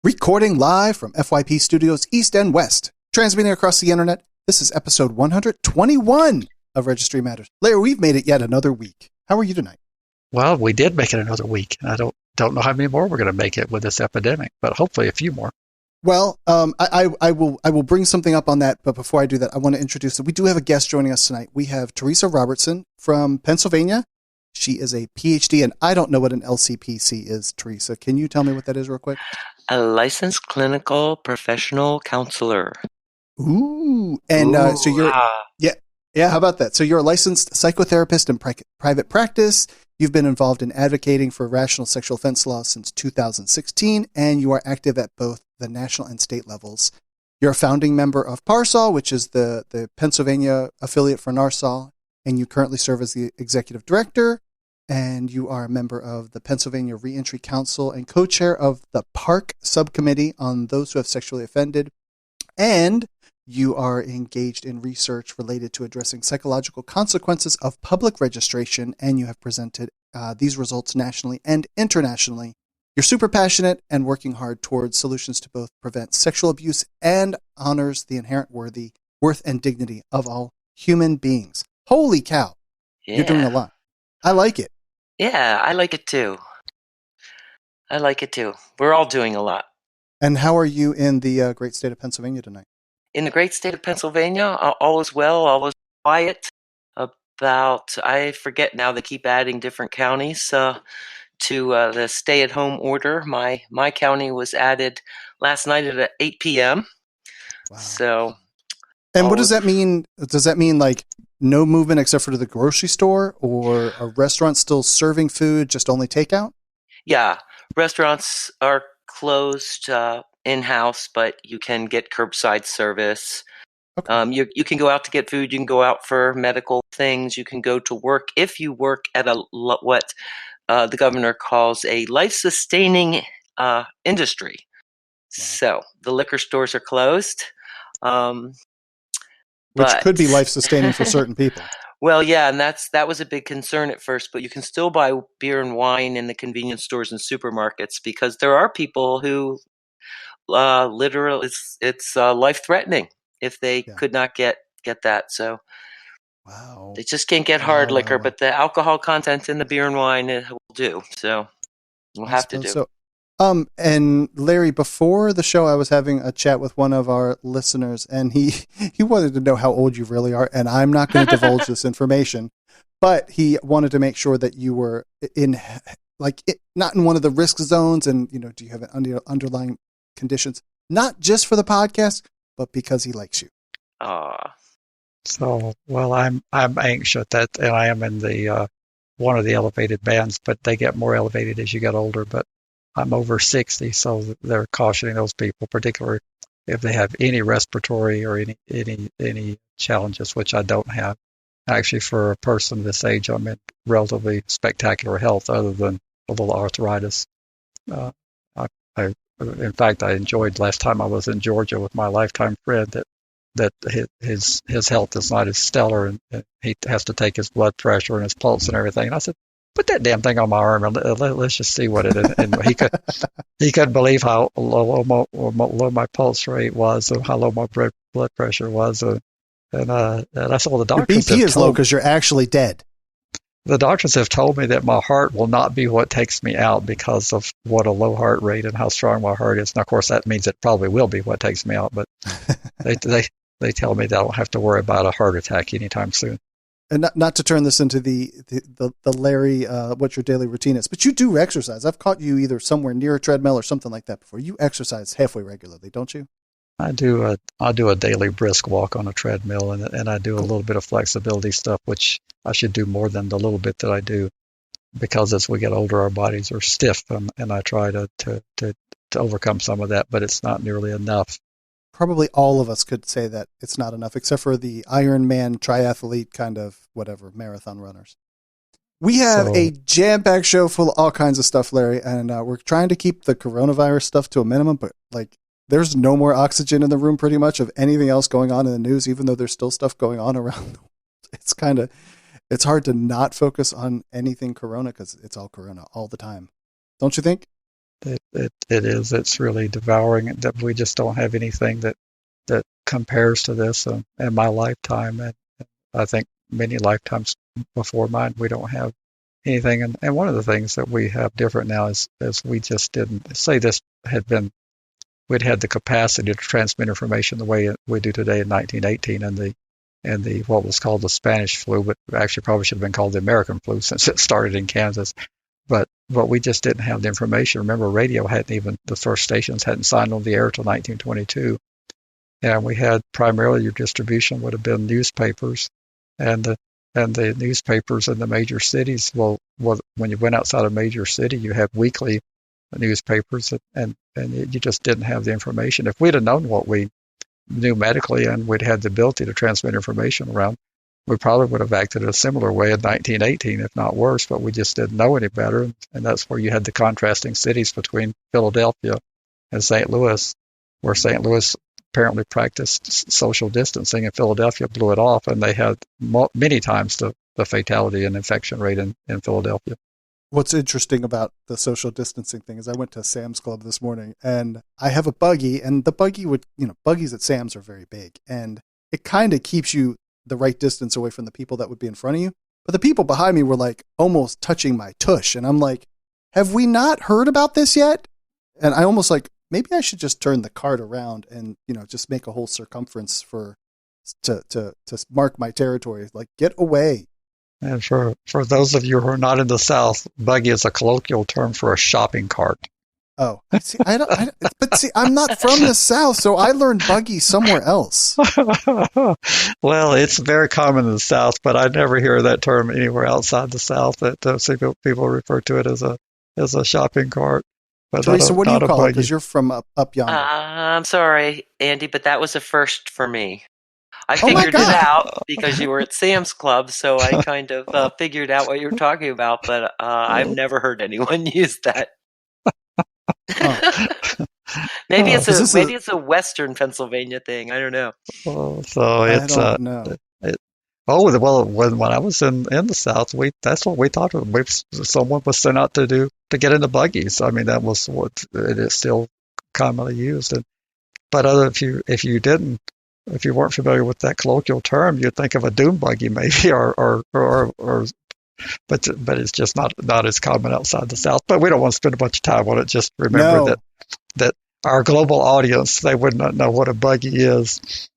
Recording live from FYP Studios East and West. Transmitting across the internet, this is episode 121 of Registry Matters. Larry, we've made it yet another week. How are you tonight? Well, we did make it another week. I don't know how many more we're going to make it with this epidemic, but hopefully a few more. Well, I will bring something up on that, but before I do that, I want to introduce that we do have a guest joining us tonight. We have Theresa Robertson from Pennsylvania. She is a Ph.D., and I don't know what an LCPC is, Theresa. Can you tell me what that is real quick? A licensed clinical professional counselor. Ooh. And so you're, yeah, how about that? So you're a licensed psychotherapist in private practice. You've been involved in advocating for rational sexual offense laws since 2016, and you are active at both the national and state levels. You're a founding member of RSOL, which is the Pennsylvania affiliate for RSOL, and you currently serve as the executive director, and you are a member of the Pennsylvania Reentry Council and co-chair of the PARC subcommittee on those who have sexually offended, and you are engaged in research related to addressing psychological consequences of public registration, and you have presented these results nationally and internationally. You're super passionate and working hard towards solutions to both prevent sexual abuse and honors the inherent worth and dignity of all human beings. Holy cow. Yeah. You're doing a lot. I like it. Yeah, I like it too. We're all doing a lot. And how are you in the great state of Pennsylvania tonight? In the great state of Pennsylvania, all is well, all is quiet. I forget now, they keep adding different counties to the stay-at-home order. My county was added last night at 8 p.m. Wow. So, and what does that mean? Does that mean like no movement except for to the grocery store, or a restaurant still serving food, just only takeout? Yeah, restaurants are closed in-house, but you can get curbside service. Okay. You can go out to get food. You can go out for medical things. You can go to work if you work at what the governor calls a life-sustaining industry. Wow. So the liquor stores are closed. Which could be life-sustaining for certain people. Well, yeah, and that was a big concern at first, but you can still buy beer and wine in the convenience stores and supermarkets, because there are people who literally it's life-threatening if they could not get that. So wow, they just can't get hard liquor, but the alcohol content in the beer and wine will do. So we'll have to do. So, and Larry, before the show, I was having a chat with one of our listeners, and he wanted to know how old you really are, and I'm not going to divulge this information, but he wanted to make sure that you were not in one of the risk zones, and do you have underlying conditions, not just for the podcast, but because he likes you. So, well, I'm anxious and I am in the one of the elevated bands, but they get more elevated as you get older. But I'm over 60, so they're cautioning those people, particularly if they have any respiratory or any challenges, which I don't have. Actually, for a person this age, I'm in relatively spectacular health, other than a little arthritis. In fact, I enjoyed last time I was in Georgia with my lifetime friend that his health is not as stellar, and he has to take his blood pressure and his pulse and everything. And I said, put that damn thing on my arm and let's just see what it is. And he couldn't believe how low my pulse rate was and how low my blood pressure was. And I saw the doctors. Your BP is low because you're actually dead. The doctors have told me that my heart will not be what takes me out because of what a low heart rate and how strong my heart is. And of course, that means it probably will be what takes me out. But they tell me that I don't have to worry about a heart attack anytime soon. And not to turn this into the Larry, what your daily routine is, but you do exercise. I've caught you either somewhere near a treadmill or something like that before. You exercise halfway regularly, don't you? I do a daily brisk walk on a treadmill, and I do a little bit of flexibility stuff, which I should do more than the little bit that I do, because as we get older, our bodies are stiff, and I try to overcome some of that, but it's not nearly enough. Probably all of us could say that it's not enough, except for the Ironman triathlete kind of marathon runners. We have a jam-packed show full of all kinds of stuff, Larry, and we're trying to keep the coronavirus stuff to a minimum, but there's no more oxygen in the room pretty much of anything else going on in the news, even though there's still stuff going on around the world. It's hard to not focus on anything corona because it's all corona all the time. Don't you think? It is. It's really devouring. That we just don't have anything that compares to this in my lifetime, and I think many lifetimes before mine. We don't have anything. And one of the things that we have different now is we just didn't say this had been. We'd had the capacity to transmit information the way we do today in 1918, and the what was called the Spanish flu, but actually probably should have been called the American flu since it started in Kansas. But we just didn't have the information. Remember, radio the first stations hadn't signed on the air till 1922. And we had primarily your distribution would have been newspapers, and the newspapers in the major cities. Well, when you went outside a major city, you had weekly newspapers, and you just didn't have the information. If we'd have known what we knew medically and we'd had the ability to transmit information around, we probably would have acted in a similar way in 1918, if not worse, but we just didn't know any better. And that's where you had the contrasting cities between Philadelphia and St. Louis, where St. Louis apparently practiced social distancing and Philadelphia blew it off, and they had many times the fatality and infection rate in Philadelphia. What's interesting about the social distancing thing is I went to Sam's Club this morning, and I have a buggy, and the buggy buggies at Sam's are very big, and it kind of keeps you the right distance away from the people that would be in front of you. But the people behind me were like almost touching my tush, and I'm like, have we not heard about this yet? And I almost like, maybe I should just turn the cart around and, just make a whole circumference to mark my territory. Like, get away. And for those of you who are not in the South, buggy is a colloquial term for a shopping cart. Oh, see, I'm not from the South, so I learned buggy somewhere else. Well, it's very common in the South, but I never hear that term anywhere outside the South. That people refer to it as a shopping cart. But Theresa, what do you call it? Because you're from up yonder. I'm sorry, Andy, but that was a first for me. I figured it out because you were at Sam's Club, so I kind of figured out what you were talking about, but I've never heard anyone use that. Maybe it's a Western Pennsylvania thing. I don't know. So it's I don't know. When I was in the South, that's what we thought of. Someone was sent out to get into buggies. I mean, that was what it is still commonly used. But if you weren't familiar with that colloquial term, you'd think of a dune buggy maybe, but it's just not as common outside the South. But we don't want to spend a bunch of time on it. Just remember that our global audience, they would not know what a buggy is.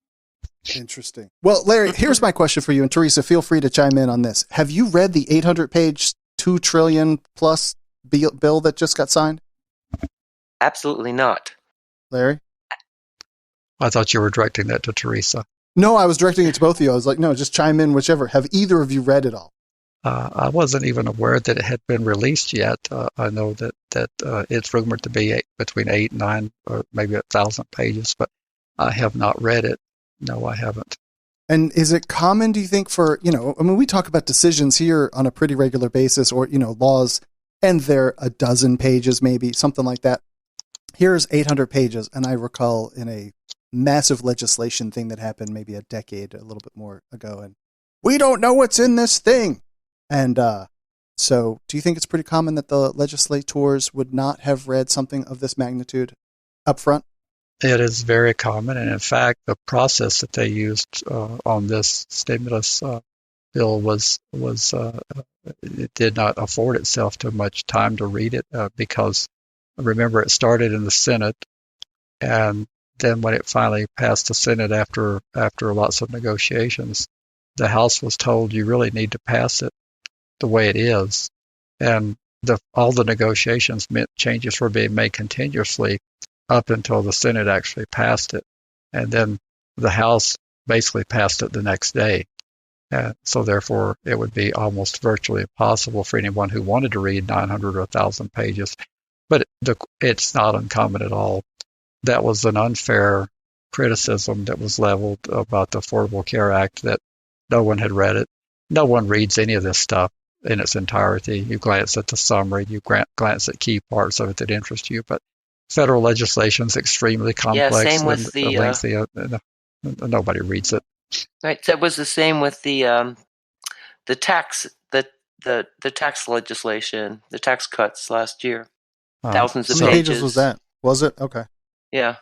Interesting. Well, Larry, here's my question for you, and Theresa, feel free to chime in on this. Have you read the 800-page, $2 trillion plus bill that just got signed? Absolutely not. Larry? I thought you were directing that to Theresa. No, I was directing it to both of you. I was like, no, just chime in, whichever. Have either of you read it all? I wasn't even aware that it had been released yet. I know that it's rumored to be between 8 and 9 or maybe 1,000 pages, but I have not read it. No, I haven't. And is it common, do you think, for, we talk about decisions here on a pretty regular basis, or, laws, and they're a dozen pages, maybe something like that. Here's 800 pages. And I recall in a massive legislation thing that happened maybe a little bit more ago, and we don't know what's in this thing. And so do you think it's pretty common that the legislators would not have read something of this magnitude up front? It is very common. And in fact, the process that they used on this stimulus bill it did not afford itself to much time to read it because, remember, it started in the Senate, and then when it finally passed the Senate after lots of negotiations, the House was told you really need to pass it the way it is. And all the negotiations meant changes were being made continuously up until the Senate actually passed it. And then the House basically passed it the next day. And so therefore, it would be almost virtually impossible for anyone who wanted to read 900 or 1,000 pages. But it's not uncommon at all. That was an unfair criticism that was leveled about the Affordable Care Act, that no one had read it. No one reads any of this stuff in its entirety. You glance at the summary, you glance at key parts of it that interest you, but federal legislation is extremely complex. Yeah, same with the lengthy. Nobody reads it. Right, that was the same with the tax legislation, the tax cuts last year. Thousands of How many pages. pages was that? Was it? Okay. Yeah.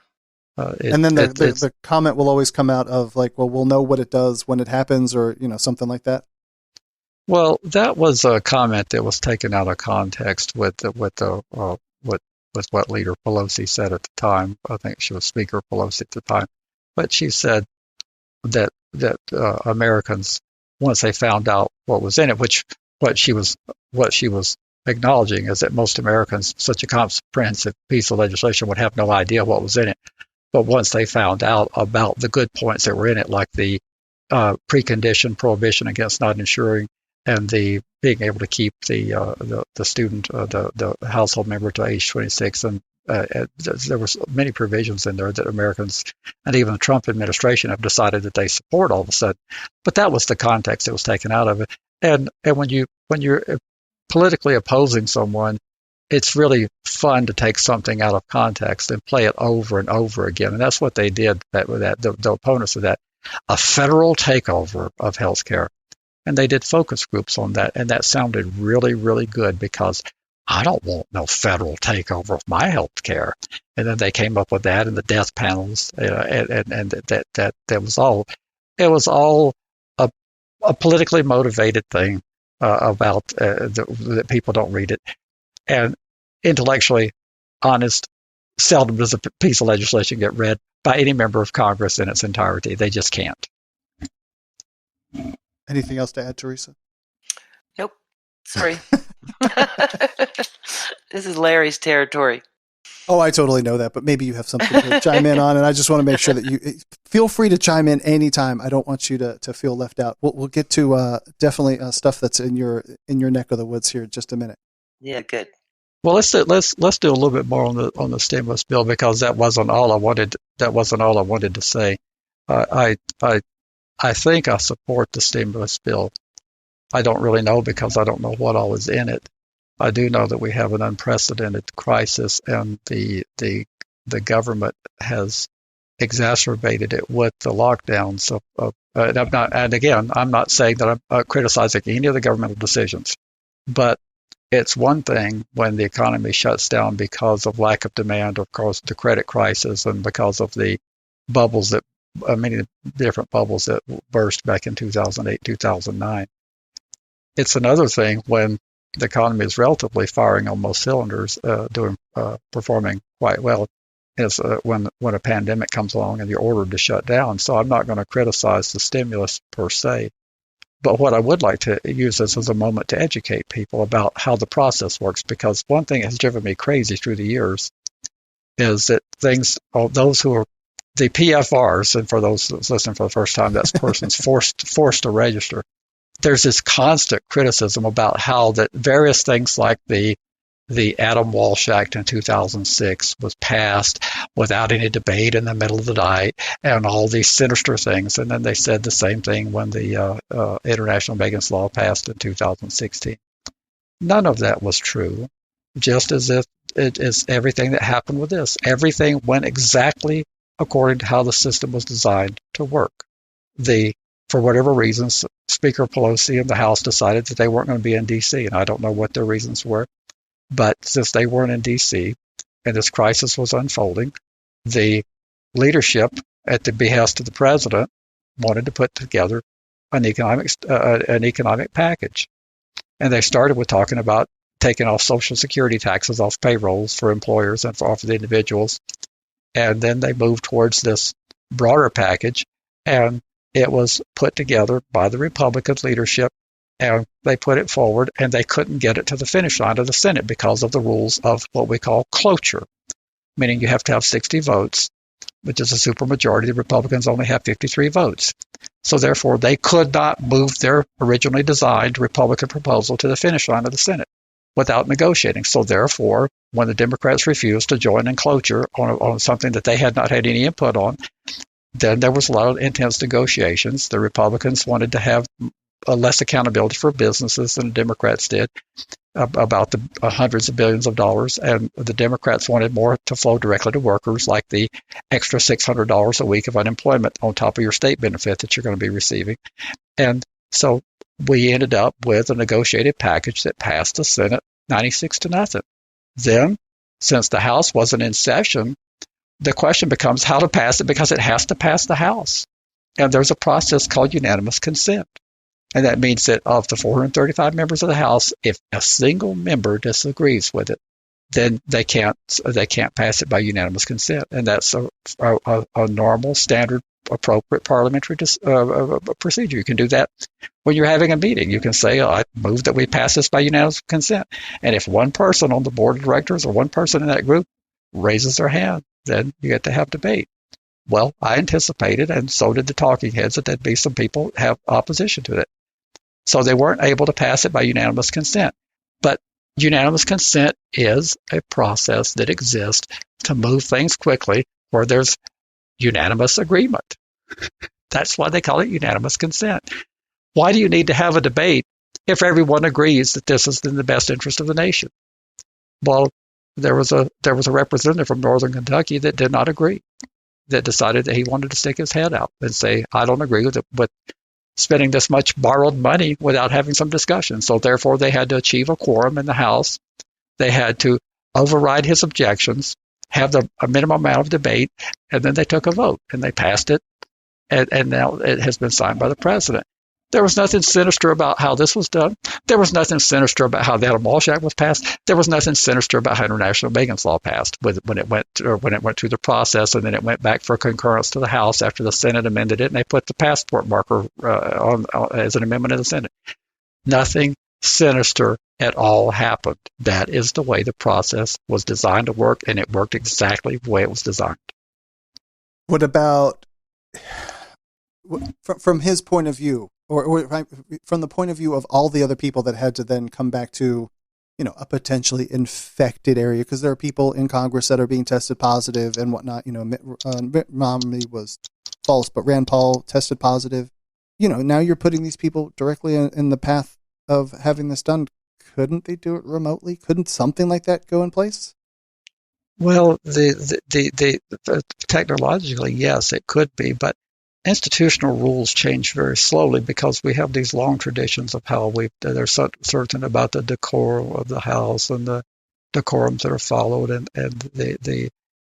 And then the comment will always come out of like, well, we'll know what it does when it happens, or something like that. Well, that was a comment that was taken out of context with what Leader Pelosi said at the time. I think she was Speaker Pelosi at the time, but she said that Americans, once they found out what was in it, what she was acknowledging is that most Americans, such a comprehensive piece of legislation, would have no idea what was in it. But once they found out about the good points that were in it, like the precondition prohibition against not insuring, and the being able to keep the student, the household member to age 26, and there were many provisions in there that Americans and even the Trump administration have decided that they support all of a sudden. But that was the context that was taken out of it. And when you're politically opposing someone, it's really fun to take something out of context and play it over and over again. And that's what they did. The opponents of that, a federal takeover of healthcare. And they did focus groups on that, and that sounded really, really good, because I don't want no federal takeover of my health care. And then they came up with that and the death panels, and that was all. It was all a politically motivated thing about that people don't read it. And intellectually honest, seldom does a piece of legislation get read by any member of Congress in its entirety. They just can't. Anything else to add, Theresa? Nope. Sorry. This is Larry's territory. Oh, I totally know that, but maybe you have something to chime in on, and I just want to make sure that you feel free to chime in anytime. I don't want you to feel left out. We'll get to definitely stuff that's in your neck of the woods here in just a minute. Yeah, good. Well, let's do a little bit more on the stimulus bill, because that wasn't all I wanted to say. I think I support the stimulus bill. I don't really know, because I don't know what all is in it. I do know that we have an unprecedented crisis, and the government has exacerbated it with the lockdowns. I'm not saying that I'm criticizing any of the governmental decisions, but it's one thing when the economy shuts down because of lack of demand, of course, the credit crisis, and because of the bubbles many different bubbles that burst back in 2008, 2009. It's another thing when the economy is relatively firing on most cylinders, performing quite well, is when a pandemic comes along and you're ordered to shut down. So I'm not going to criticize the stimulus per se. But what I would like to use this as a moment to educate people about how the process works, because one thing that has driven me crazy through the years is that those who are the PFRs, and for those listening for the first time, that's persons forced to register. There's this constant criticism about how that various things like the Adam Walsh Act in 2006 was passed without any debate in the middle of the night, and all these sinister things. And then they said the same thing when the International Vagrants Law passed in 2016. None of that was true, just as if it is everything that happened with this. Everything went exactly according to how the system was designed to work. For whatever reasons, Speaker Pelosi and the House decided that they weren't going to be in D.C., and I don't know what their reasons were. But since they weren't in D.C. and this crisis was unfolding, the leadership, at the behest of the president, wanted to put together an economic package. And they started with talking about taking off Social Security taxes off payrolls for employers and off the individuals. And then they moved towards this broader package, and it was put together by the Republican leadership, and they put it forward, and they couldn't get it to the finish line of the Senate because of the rules of what we call cloture, meaning you have to have 60 votes, which is a supermajority. The Republicans only have 53 votes. So therefore, they could not move their originally designed Republican proposal to the finish line of the Senate without negotiating. So therefore, when the Democrats refused to join in cloture on something that they had not had any input on, then there was a lot of intense negotiations. The Republicans wanted to have less accountability for businesses than the Democrats did, about the hundreds of billions of dollars, and the Democrats wanted more to flow directly to workers, like the extra $600 a week of unemployment on top of your state benefit that you're going to be receiving. And so we ended up with a negotiated package that passed the Senate 96-0. Then since the House wasn't in session, the question becomes how to pass it because it has to pass the House. And there's a process called unanimous consent. And that means that of the 435 members of the House, if a single member disagrees with it, then they can't pass it by unanimous consent. And that's a normal, standard, appropriate parliamentary procedure. You can do that when you're having a meeting. You can say, I move that we pass this by unanimous consent. And if one person on the board of directors or one person in that group raises their hand, then you get to have debate. Well, I anticipated, and so did the talking heads, that there'd be some people have opposition to it. So they weren't able to pass it by unanimous consent. But unanimous consent is a process that exists to move things quickly where there's unanimous agreement. That's why they call it unanimous consent. Why do you need to have a debate if everyone agrees that this is in the best interest of the nation? Well, there was a representative from Northern Kentucky that did not agree, that decided that he wanted to stick his head out and say, I don't agree with spending this much borrowed money without having some discussion. So therefore, they had to achieve a quorum in the House. They had to override his objections, have a minimum amount of debate, and then they took a vote, and they passed it, and now it has been signed by the president. There was nothing sinister about how this was done. There was nothing sinister about how the Adam Walsh Act was passed. There was nothing sinister about how International Megan's Law passed when it went through the process, and then it went back for concurrence to the House after the Senate amended it, and they put the passport marker on as an amendment in the Senate. Nothing sinister at all happened. That is the way the process was designed to work, and it worked exactly the way it was designed. What about from his point of view? Or from the point of view of all the other people that had to then come back to, a potentially infected area, because there are people in Congress that are being tested positive and whatnot. Mitt Romney was false, but Rand Paul tested positive. Now you're putting these people directly in the path of having this done. Couldn't they do it remotely? Couldn't something like that go in place? Well, technologically, yes, it could be, but institutional rules change very slowly because we have these long traditions of how they're certain about the decorum of the House and the decorums that are followed and the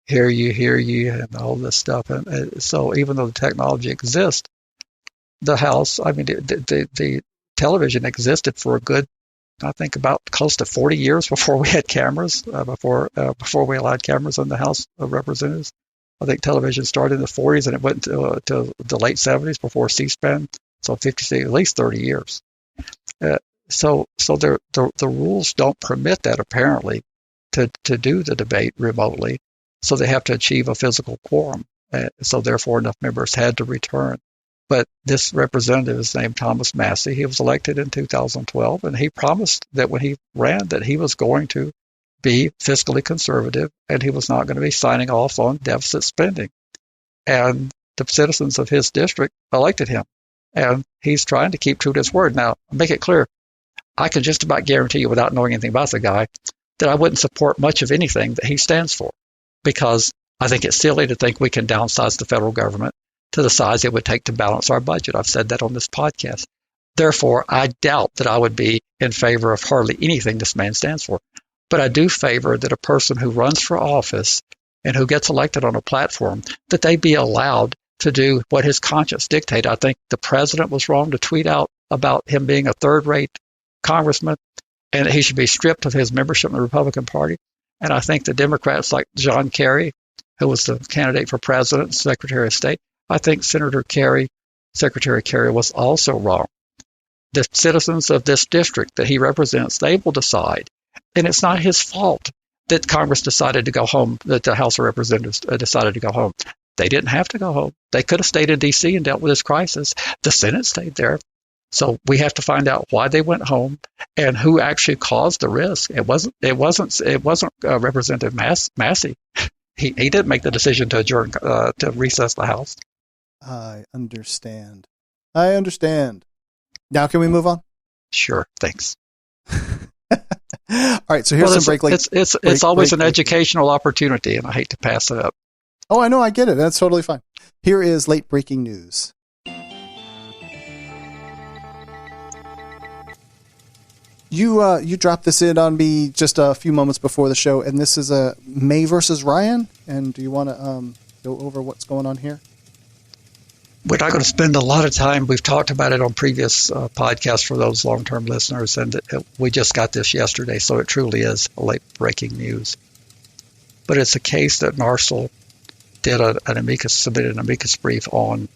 hear you and all this stuff. And so even though the technology exists, the House, the television existed for a good, I think, about close to 40 years before we had cameras, before we allowed cameras in the House of Representatives. I think television started in the 40s and it went to the late 70s before C-SPAN, so 50, at least 30 years. So the rules don't permit that apparently to do the debate remotely. So they have to achieve a physical quorum. So therefore, enough members had to return. But this representative is named Thomas Massey. He was elected in 2012, and he promised that when he ran that he was going to be fiscally conservative, and he was not going to be signing off on deficit spending. And the citizens of his district elected him, and he's trying to keep true to his word. Now, make it clear, I can just about guarantee you, without knowing anything about the guy, that I wouldn't support much of anything that he stands for, because I think it's silly to think we can downsize the federal government to the size it would take to balance our budget. I've said that on this podcast. Therefore, I doubt that I would be in favor of hardly anything this man stands for. But I do favor that a person who runs for office and who gets elected on a platform, that they be allowed to do what his conscience dictates. I think the president was wrong to tweet out about him being a third-rate congressman, and he should be stripped of his membership in the Republican Party. And I think the Democrats like John Kerry, who was the candidate for president and Secretary of State, I think Secretary Kerry was also wrong. The citizens of this district that he represents, they will decide. And it's not his fault that Congress decided to go home, that the House of Representatives decided to go home. They didn't have to go home. They could have stayed in D.C. and dealt with this crisis. The Senate stayed there. So we have to find out why they went home and who actually caused the risk. It wasn't Representative Massey. He didn't make the decision to adjourn, to recess the House. I understand. Now can we move on? Sure. Thanks. All right, so here's some break. It's always an educational opportunity, and I hate to pass it up. Oh, I know, I get it. That's totally fine. Here is late breaking news. you dropped this in on me just a few moments before the show, and this is a May versus Ryan. And do you want to go over what's going on here? We're not going to spend a lot of time. We've talked about it on previous podcasts for those long-term listeners, and we just got this yesterday, so it truly is late-breaking news. But it's a case that RSOL did submitted an amicus brief on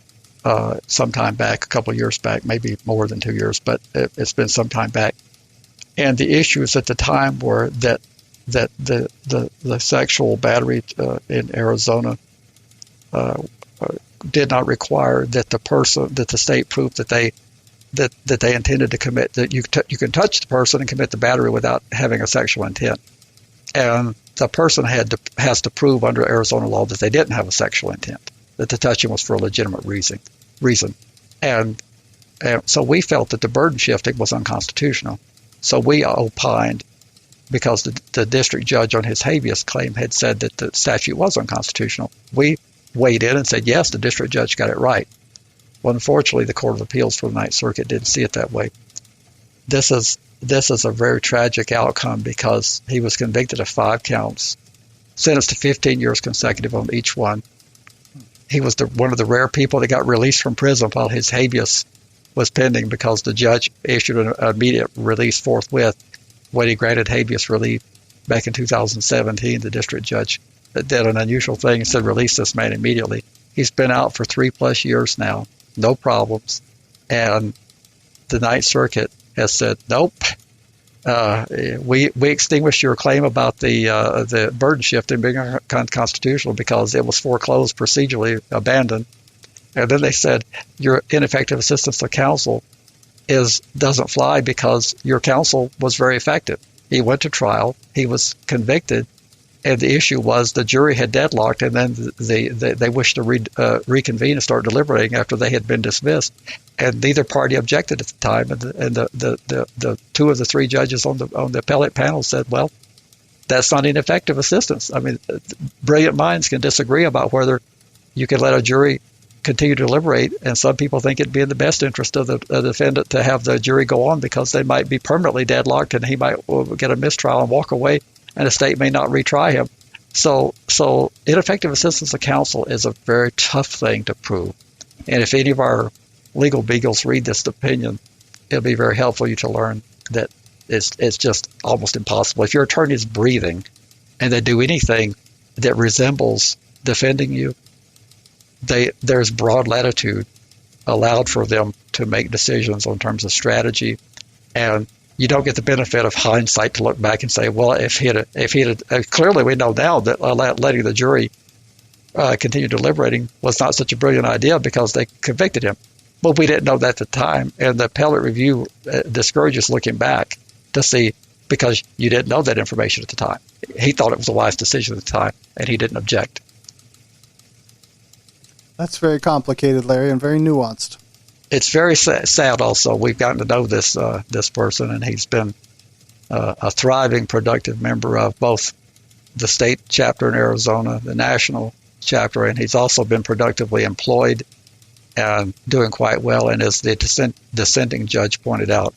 some time back, a couple of years back, maybe more than 2 years, but it's been some time back. And the issues at the time were that the sexual battery in Arizona did not require that the state prove that they intended to commit, that you can touch the person and commit the battery without having a sexual intent, and the person has to prove under Arizona law that they didn't have a sexual intent, that the touching was for a legitimate reason, and so we felt that the burden shifting was unconstitutional. So we opined, because the district judge on his habeas claim had said that the statute was unconstitutional. We weighed in and said, yes, the district judge got it right. Well, unfortunately, the Court of Appeals for the Ninth Circuit didn't see it that way. This is a very tragic outcome, because he was convicted of 5 counts, sentenced to 15 years consecutive on each one. He was one of the rare people that got released from prison while his habeas was pending, because the judge issued an immediate release forthwith when he granted habeas relief back in 2017. The district judge did an unusual thing and said, release this man immediately. He's been out for 3+ years now, no problems. And the Ninth Circuit has said, nope, we extinguished your claim about the burden shifting being unconstitutional because it was foreclosed, procedurally abandoned. And then they said, your ineffective assistance to counsel doesn't fly because your counsel was very effective. He went to trial, he was convicted, and the issue was the jury had deadlocked, and then they wished to reconvene and start deliberating after they had been dismissed. And neither party objected at the time, and the 2 of the 3 judges on the appellate panel said, well, that's not ineffective assistance. I mean, brilliant minds can disagree about whether you can let a jury continue to deliberate, and some people think it'd be in the best interest of the defendant to have the jury go on, because they might be permanently deadlocked and he might get a mistrial and walk away, and the state may not retry him. So ineffective assistance of counsel is a very tough thing to prove. And if any of our legal beagles read this opinion, it'll be very helpful for you to learn that it's just almost impossible. If your attorney is breathing and they do anything that resembles defending you, there's broad latitude allowed for them to make decisions on terms of strategy, and you don't get the benefit of hindsight to look back and say, well, if he had clearly we know now that letting the jury continue deliberating was not such a brilliant idea because they convicted him. Well, we didn't know that at the time, and the appellate review discourages looking back to see, because you didn't know that information at the time. He thought it was a wise decision at the time, and he didn't object. That's very complicated, Larry, and very nuanced. It's very sad also. We've gotten to know this person, and he's been a thriving, productive member of both the state chapter in Arizona, the national chapter, and he's also been productively employed and doing quite well. And as the dissenting judge pointed out,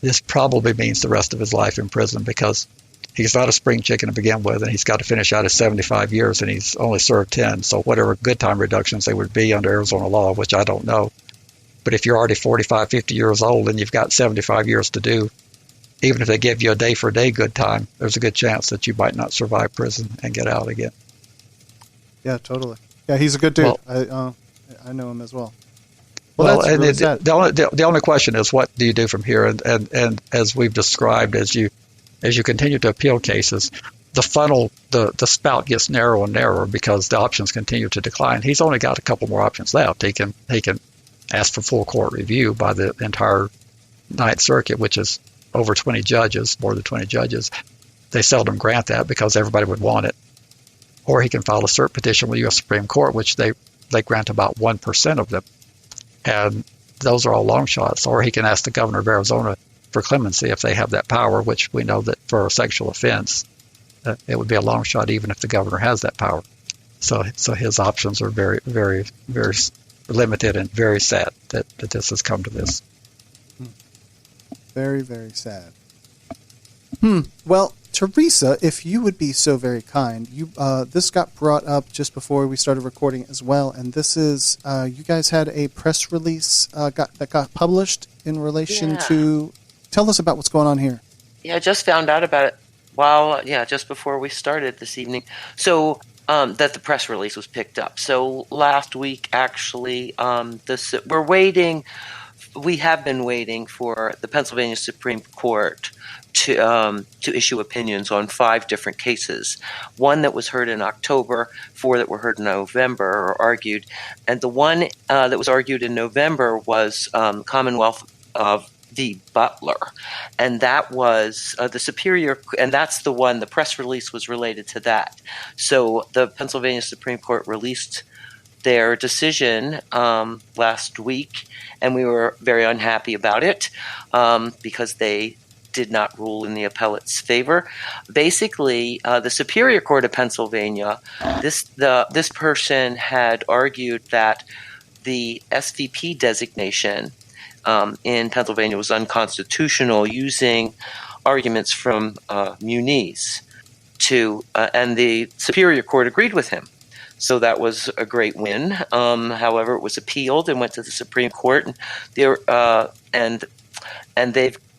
this probably means the rest of his life in prison, because he's not a spring chicken to begin with, and he's got to finish out his 75 years, and he's only served 10. So whatever good time reductions they would be under Arizona law, which I don't know. But if you're already 45, 50 years old and you've got 75 years to do, even if they give you a day-for-day good time, there's a good chance that you might not survive prison and get out again. Yeah, totally. Yeah, he's a good dude. Well, I know him as well. Well, and really the only question is, what do you do from here? And as we've described, as you continue to appeal cases, the funnel, the spout gets narrower and narrower because the options continue to decline. He's only got a couple more options left. He can ask for full court review by the entire Ninth Circuit, which is over 20 judges, more than 20 judges. They seldom grant that because everybody would want it. Or he can file a cert petition with the U.S. Supreme Court, which they grant about 1% of them. And those are all long shots. Or he can ask the governor of Arizona for clemency if they have that power, which we know that for a sexual offense, it would be a long shot even if the governor has that power. So his options are very, very, very limited, and very sad that this has come to this. Very, very sad. Well, Theresa, if you would be so very kind, this got brought up just before we started recording as well, and this is you guys had a press release that got published in relation to. Tell us about what's going on here. Yeah, I just found out about it just before we started this evening. So that the press release was picked up. So last week, actually, we're waiting. We have been waiting for the Pennsylvania Supreme Court to issue opinions on 5 different cases. 1 that was heard in October, 4 that were heard in November or argued, and the one that was argued in November was Commonwealth of v. Butler, and that was the Superior, and that's the one. The press release was related to that. So the Pennsylvania Supreme Court released their decision last week, and we were very unhappy about it because they did not rule in the appellate's favor. Basically, the Superior Court of Pennsylvania, this person had argued that the SVP designation in Pennsylvania was unconstitutional, using arguments from Muniz and the Superior Court agreed with him. So that was a great win. However, it was appealed and went to the Supreme Court, and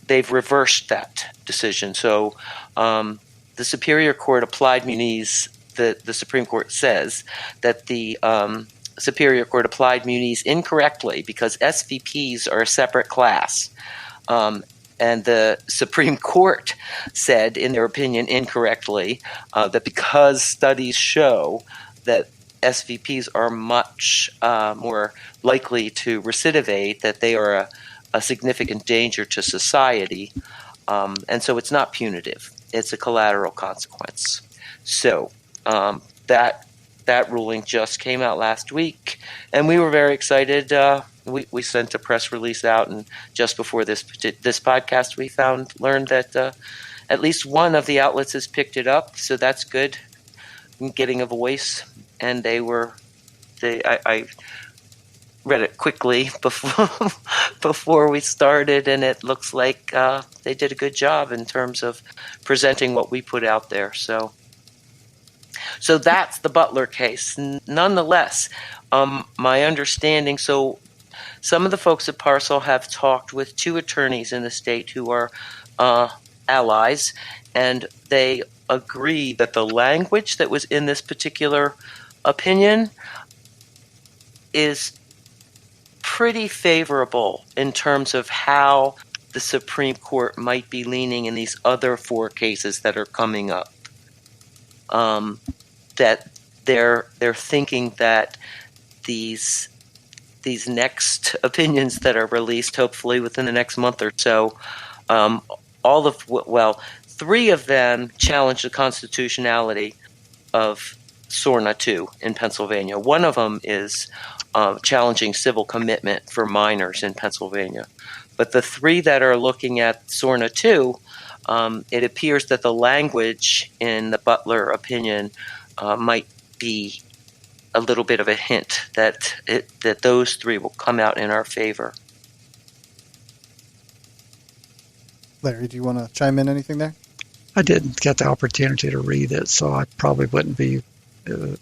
they've reversed that decision. So the Superior Court applied Muniz. The Supreme Court says that the Superior Court applied Muniz incorrectly because SVPs are a separate class. And the Supreme Court said, in their opinion, incorrectly, that because studies show that SVPs are much more likely to recidivate, that they are a significant danger to society. And so it's not punitive. It's a collateral consequence. So that ruling just came out last week, and we were very excited. We sent a press release out, and just before this podcast, we learned that at least one of the outlets has picked it up, so that's good. Getting a voice, and I read it quickly before we started, and it looks like they did a good job in terms of presenting what we put out there. So that's the Butler case. Nonetheless, my understanding, so some of the folks at Parcel have talked with 2 attorneys in the state who are allies, and they agree that the language that was in this particular opinion is pretty favorable in terms of how the Supreme Court might be leaning in these other 4 cases that are coming up. That they're thinking that these next opinions that are released, hopefully within the next month or so, 3 of them challenge the constitutionality of SORNA 2 in Pennsylvania. One of them is challenging civil commitment for minors in Pennsylvania. But the 3 that are looking at SORNA 2, it appears that the language in the Butler opinion might be a little bit of a hint that those 3 will come out in our favor. Larry, do you want to chime in anything there? I didn't get the opportunity to read it, so I probably wouldn't be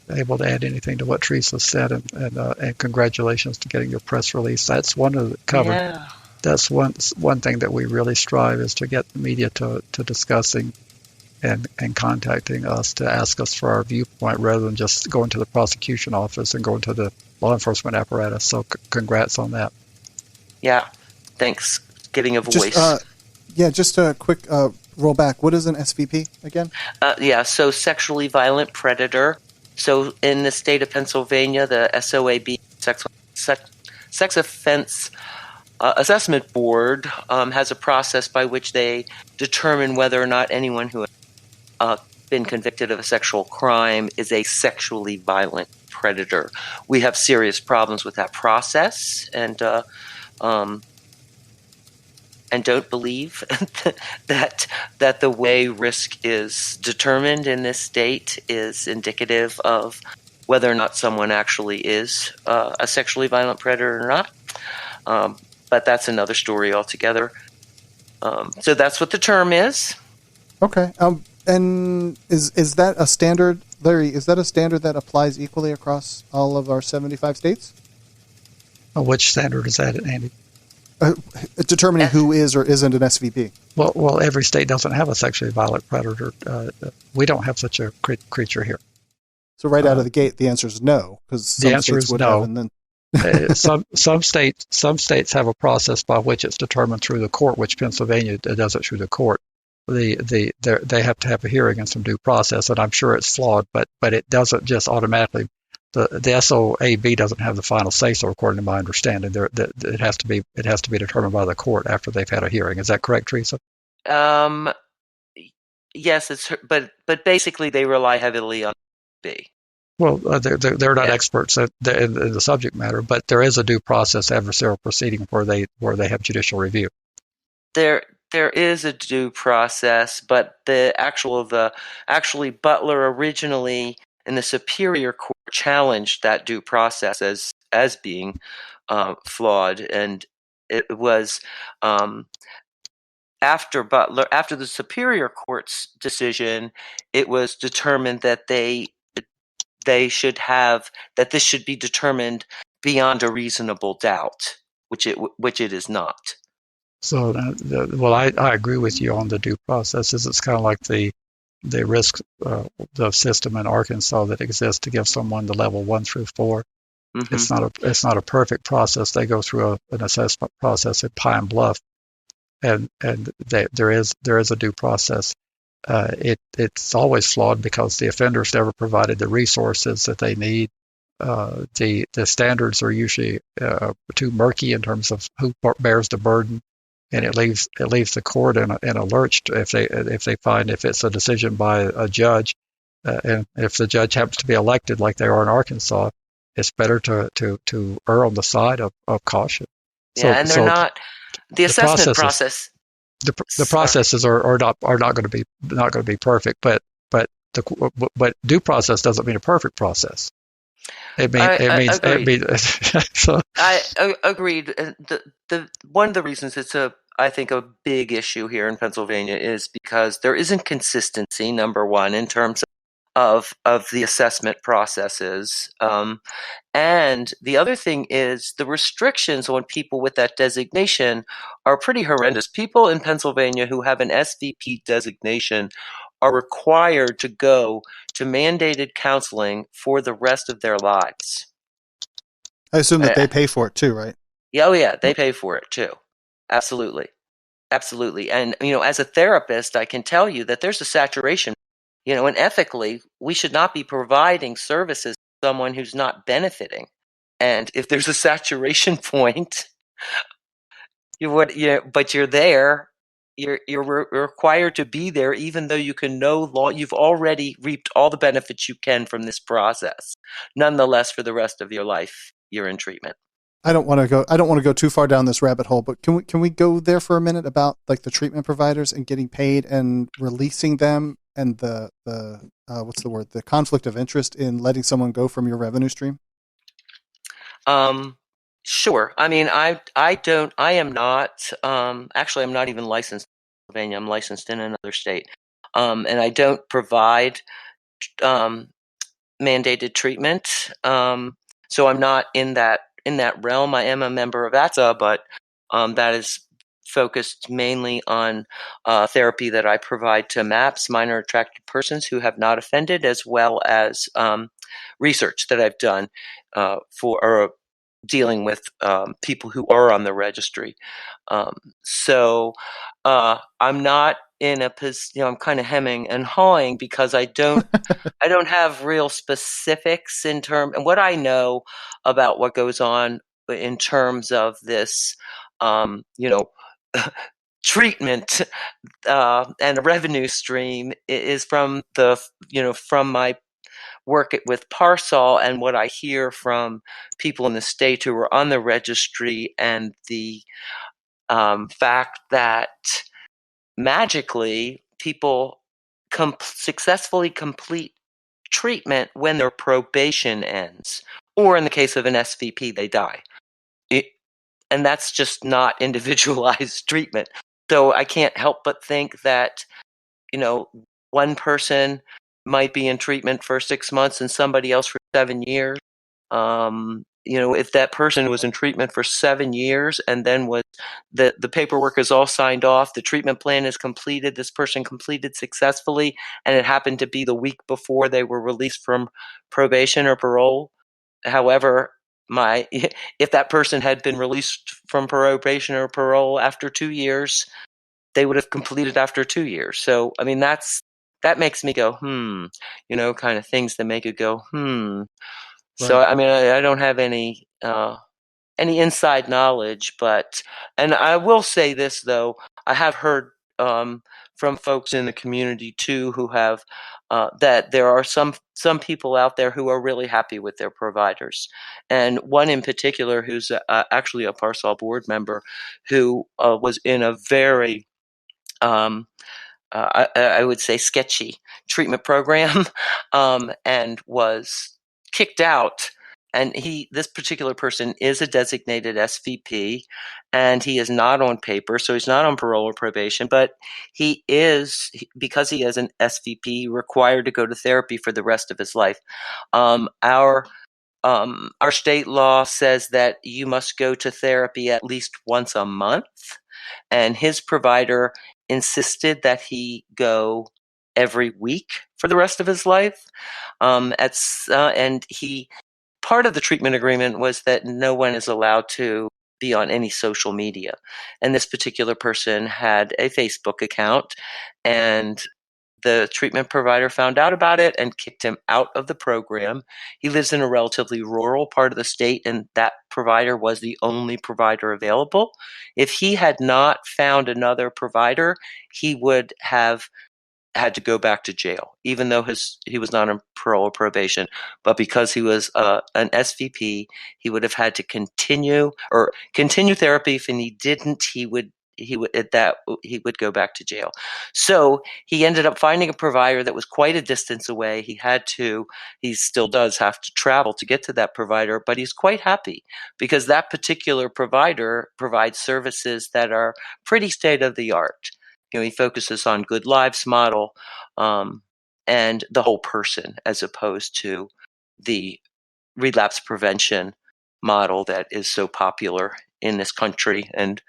able to add anything to what Theresa said. And congratulations to getting your press release. That's one of the cover. Yeah. That's one thing that we really strive is to get the media to discussing and contacting us to ask us for our viewpoint rather than just going to the prosecution office and going to the law enforcement apparatus. So congrats on that. Yeah, thanks. Getting a voice. Just a quick rollback. What is an SVP again? So sexually violent predator. So in the state of Pennsylvania, the SOAB, Sex Offense Assessment Board, has a process by which they determine whether or not anyone who has been convicted of a sexual crime is a sexually violent predator. We have serious problems with that process, and don't believe that the way risk is determined in this state is indicative of whether or not someone actually is a sexually violent predator or not. But that's another story altogether. So that's what the term is. Okay. And is that a standard, Larry? Is that a standard that applies equally across all of our 75 states? Which standard is that, Andy? Determining who is or isn't an SVP. Well, every state doesn't have a sexually violent predator. We don't have such a creature here. So right out of the gate, the answer is no, because some states would have, and then some states have a process by which it's determined through the court, which Pennsylvania does it through the court. They have to have a hearing and some due process, and I'm sure it's flawed, but it doesn't just automatically. The SOAB doesn't have the final say so, according to my understanding. It has to be determined by the court after they've had a hearing. Is that correct, Theresa? Yes, but basically they rely heavily on B. Well, they're not experts in the subject matter, but there is a due process adversarial proceeding where they have judicial review. There is a due process, but actually Butler originally in the Superior Court challenged that due process as being flawed, and it was after the Superior Court's decision, it was determined that this should be determined beyond a reasonable doubt, which it is not. So, I agree with you on the due processes. It's kind of like the risk the system in Arkansas that exists to give someone the level 1 through 4. Mm-hmm. It's not a perfect process. They go through an assessment process at Pine Bluff, and there is a due process. It's always flawed because the offenders never provided the resources that they need. The standards are usually too murky in terms of who bears the burden, and it leaves the court in a lurch if they find if it's a decision by a judge, and if the judge happens to be elected like they are in Arkansas, it's better to err on the side of caution. Yeah, and they're not the assessment process. The processes are not going to be perfect, but due process doesn't mean a perfect process. It means so. I agreed. The one of the reasons it's I think a big issue here in Pennsylvania is because there isn't consistency, number one, in terms of the assessment processes. And the other thing is the restrictions on people with that designation are pretty horrendous. People in Pennsylvania who have an SVP designation are required to go to mandated counseling for the rest of their lives. I assume that they pay for it too, right? Yeah, they pay for it too. Absolutely. And, as a therapist, I can tell you that there's a saturation. And ethically, we should not be providing services to someone who's not benefiting. And if there's a saturation point, but you're there, you're required to be there, even though you've already reaped all the benefits you can from this process. Nonetheless, for the rest of your life, you're in treatment. I don't want to go too far down this rabbit hole, but can we go there for a minute about like the treatment providers and getting paid and releasing them and the what's the word? The conflict of interest in letting someone go from your revenue stream? Sure. I mean, I'm not even licensed in Pennsylvania. I'm licensed in another state. And I don't provide mandated treatment. So I'm not in that realm. I am a member of ATSA, but that is focused mainly on therapy that I provide to MAPS, minor attracted persons who have not offended, as well as research that I've done for dealing with people who are on the registry. So I'm not in a position, I'm kind of hemming and hawing because I don't have real specifics in terms, and what I know about what goes on in terms of this, treatment and a revenue stream is from from my work with RSOL and what I hear from people in the state who are on the registry, and the fact that magically people successfully complete treatment when their probation ends, or in the case of an SVP, they die. And that's just not individualized treatment. So I can't help but think that one person might be in treatment for 6 months and somebody else for 7 years. If that person was in treatment for 7 years and then the paperwork is all signed off, the treatment plan is completed, this person completed successfully, and it happened to be the week before they were released from probation or parole. However, if that person had been released from probation or parole after 2 years, they would have completed after 2 years. So, I mean, that makes me go, kind of things that make you go, So, Right. I mean, I don't have any inside knowledge, and I will say this, though, I have heard from folks in the community, too, who have that there are some people out there who are really happy with their providers. And one in particular who's actually a RSOL board member who was in a very I would say sketchy treatment program, and was kicked out. And this particular person is a designated SVP, and he is not on paper, so he's not on parole or probation, but he is, because he is an SVP, required to go to therapy for the rest of his life. Our state law says that you must go to therapy at least once a month, and his provider insisted that he go every week for the rest of his life. And part of the treatment agreement was that no one is allowed to be on any social media. And this particular person had a Facebook account, and the treatment provider found out about it and kicked him out of the program. He lives in a relatively rural part of the state, and that provider was the only provider available. If he had not found another provider, he would have had to go back to jail, even though he was not on parole or probation. But because he was an SVP, he would have had to continue therapy. If he didn't, he would go back to jail. So he ended up finding a provider that was quite a distance away. He still does have to travel to get to that provider, but he's quite happy because that particular provider provides services that are pretty state of the art. He focuses on good lives model, and the whole person, as opposed to the relapse prevention model that is so popular in this country. And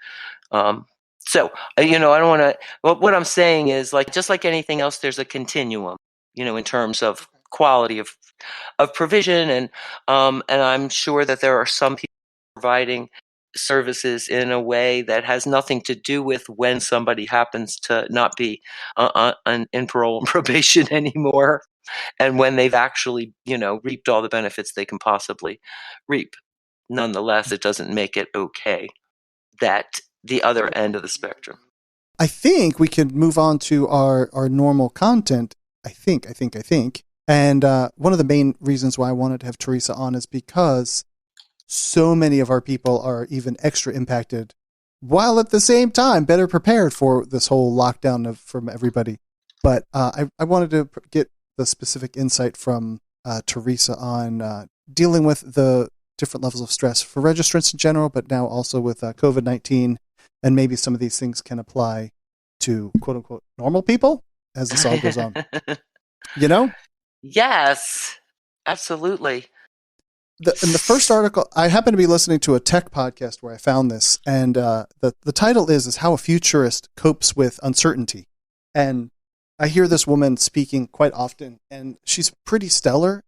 so, I don't want to. What I'm saying is, just like anything else, there's a continuum, in terms of quality of provision, and I'm sure that there are some people providing services in a way that has nothing to do with when somebody happens to not be in parole and probation anymore, and when they've actually, reaped all the benefits they can possibly reap. Nonetheless, it doesn't make it okay that the other end of the spectrum. I think we could move on to our normal content. I think. And one of the main reasons why I wanted to have Theresa on is because so many of our people are even extra impacted, while at the same time better prepared for this whole lockdown from everybody. But I wanted to get the specific insight from Theresa on dealing with the different levels of stress for registrants in general, but now also with COVID-19, and maybe some of these things can apply to quote-unquote normal people as this all goes on. Yes, absolutely. In the first article, I happen to be listening to a tech podcast where I found this, and the title is How a Futurist Copes with Uncertainty. And I hear this woman speaking quite often, and she's pretty stellar.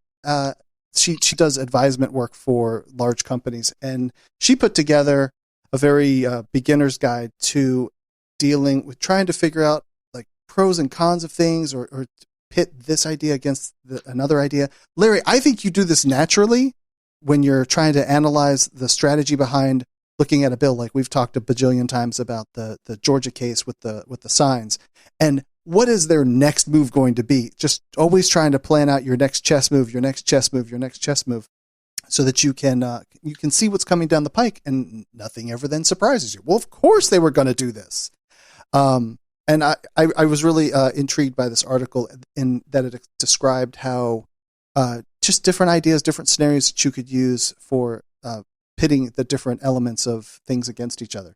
She does advisement work for large companies, and she put together a very beginner's guide to dealing with trying to figure out like pros and cons of things, or pit this idea against another idea. Larry, I think you do this naturally when you're trying to analyze the strategy behind looking at a bill. Like we've talked a bajillion times about the Georgia case with the signs, and what is their next move going to be? Just always trying to plan out your next chess move, so that you can see what's coming down the pike, and nothing ever then surprises you. Well, of course they were going to do this. And I was really intrigued by this article in that it described how just different ideas, different scenarios that you could use for pitting the different elements of things against each other.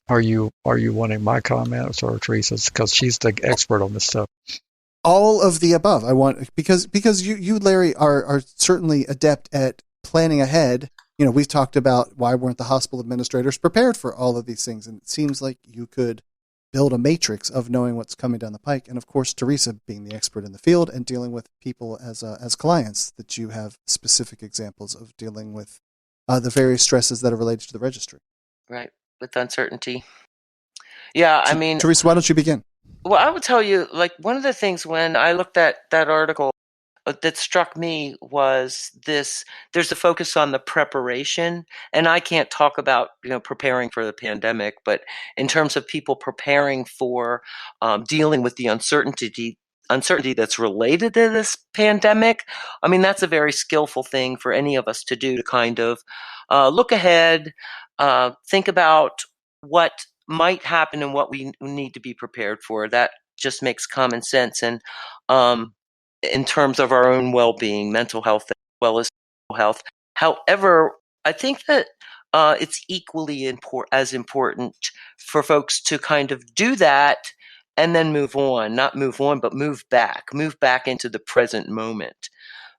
Are you wanting my comments or Teresa's? Because she's the expert on this stuff. All of the above. I want because you Larry are certainly adept at planning ahead. You know, we've talked about why weren't the hospital administrators prepared for all of these things, and it seems like you could build a matrix of knowing what's coming down the pike. And of course, Theresa being the expert in the field and dealing with people as clients, that you have specific examples of dealing with the various stresses that are related to the registry. Right, with uncertainty. Yeah, I mean, Theresa, why don't you begin? Well, I would tell you, like, one of the things when I looked at that article that struck me was this: there's a focus on the preparation, and I can't talk about, preparing for the pandemic, but in terms of people preparing for dealing with the uncertainty that's related to this pandemic, I mean, that's a very skillful thing for any of us to do, to kind of look ahead, think about what might happen and what we need to be prepared for. That just makes common sense. And in terms of our own well-being, mental health, as well as physical health. However, I think that it's equally as important for folks to kind of do that and then move on, not move on, but move back into the present moment.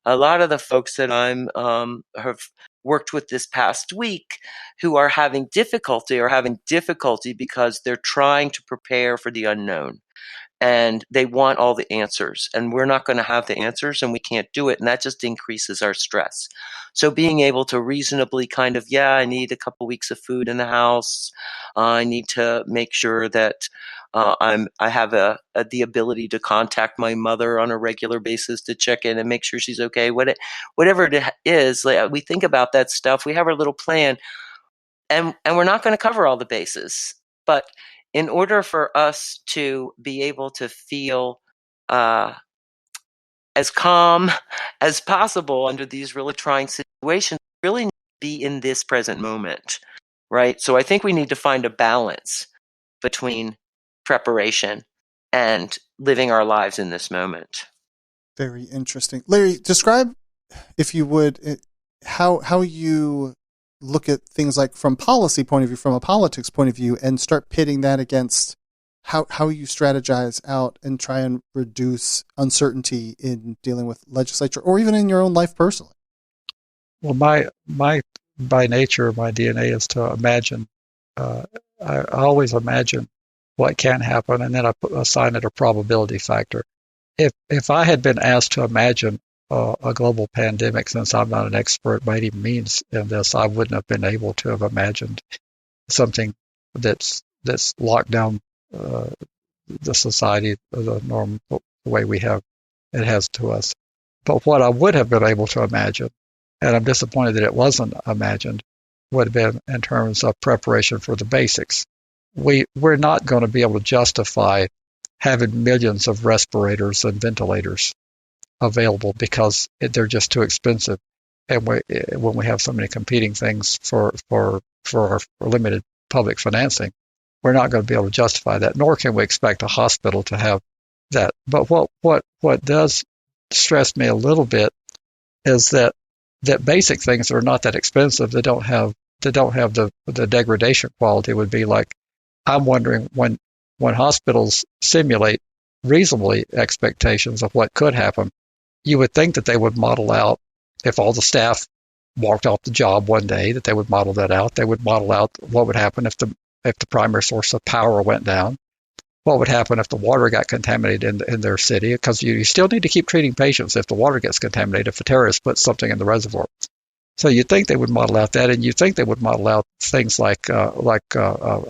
A lot of the folks that have worked with this past week who are having difficulty because they're trying to prepare for the unknown. And they want all the answers, and we're not going to have the answers, and we can't do it. And that just increases our stress. So being able to reasonably kind of, I need a couple weeks of food in the house. I need to make sure that I have the ability to contact my mother on a regular basis to check in and make sure she's okay. Whatever it is, like, we think about that stuff. We have our little plan, and we're not going to cover all the bases, but in order for us to be able to feel as calm as possible under these really trying situations, we really need to be in this present moment, right? So I think we need to find a balance between preparation and living our lives in this moment. Very interesting. Larry, describe, if you would, how you look at things like from policy point of view, from a politics point of view, and start pitting that against how you strategize out and try and reduce uncertainty in dealing with legislature or even in your own life personally. Well, my by nature, my DNA is to imagine. I always imagine what can happen, and then I assign it a probability factor. If I had been asked to imagine a global pandemic, since I'm not an expert by any means in this, I wouldn't have been able to have imagined something that's locked down the society, the norm, the way it has to us. But what I would have been able to imagine, and I'm disappointed that it wasn't imagined, would have been in terms of preparation for the basics. We're not going to be able to justify having millions of respirators and ventilators available because they're just too expensive. And when we have so many competing things for our limited public financing, we're not going to be able to justify that, nor can we expect a hospital to have that. But what does stress me a little bit is that basic things that are not that expensive, they don't have the degradation quality would be like. I'm wondering when hospitals simulate reasonably expectations of what could happen, you would think that they would model out, if all the staff walked off the job one day, that they would model that out. They would model out what would happen if the primary source of power went down, what would happen if the water got contaminated in their city, because you still need to keep treating patients if the water gets contaminated, if a terrorist puts something in the reservoir. So you'd think they would model out that, and you'd think they would model out things like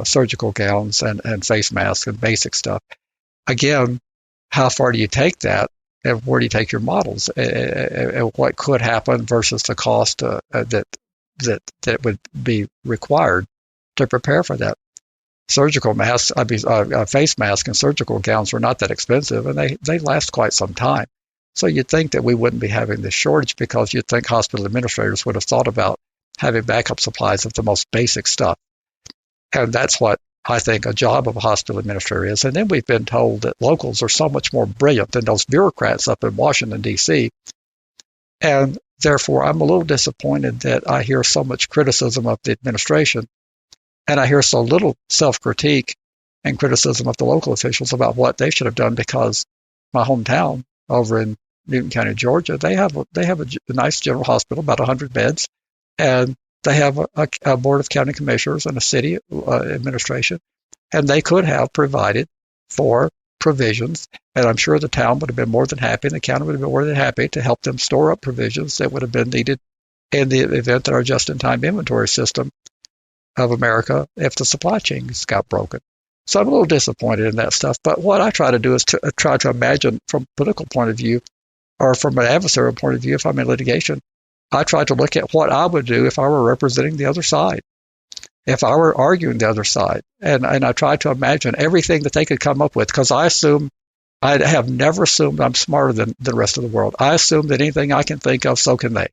surgical gowns and face masks and basic stuff. Again, how far do you take that, and where do you take your models? And what could happen versus the cost that would be required to prepare for that? Surgical masks, face masks and surgical gowns were not that expensive, and they last quite some time. So you'd think that we wouldn't be having this shortage, because you'd think hospital administrators would have thought about having backup supplies of the most basic stuff. And that's what I think a job of a hospital administrator is. And then we've been told that locals are so much more brilliant than those bureaucrats up in Washington, D.C. And therefore, I'm a little disappointed that I hear so much criticism of the administration And I hear so little self-critique and criticism of the local officials about what they should have done, because my hometown over in Newton County, Georgia, they have a nice general hospital, about 100 beds, and they have a board of county commissioners and a city administration, and they could have provided for provisions, and I'm sure the town would have been more than happy, and the county would have been more than happy to help them store up provisions that would have been needed in the event that our just-in-time inventory system of America, if the supply chains got broken. So I'm a little disappointed in that stuff. But what I try to do is to try to imagine from a political point of view, or from an adversarial point of view, if I'm in litigation, I try to look at what I would do if I were representing the other side, if I were arguing the other side. And I try to imagine everything that they could come up with, because I have never assumed I'm smarter than the rest of the world. I assume that anything I can think of, so can they.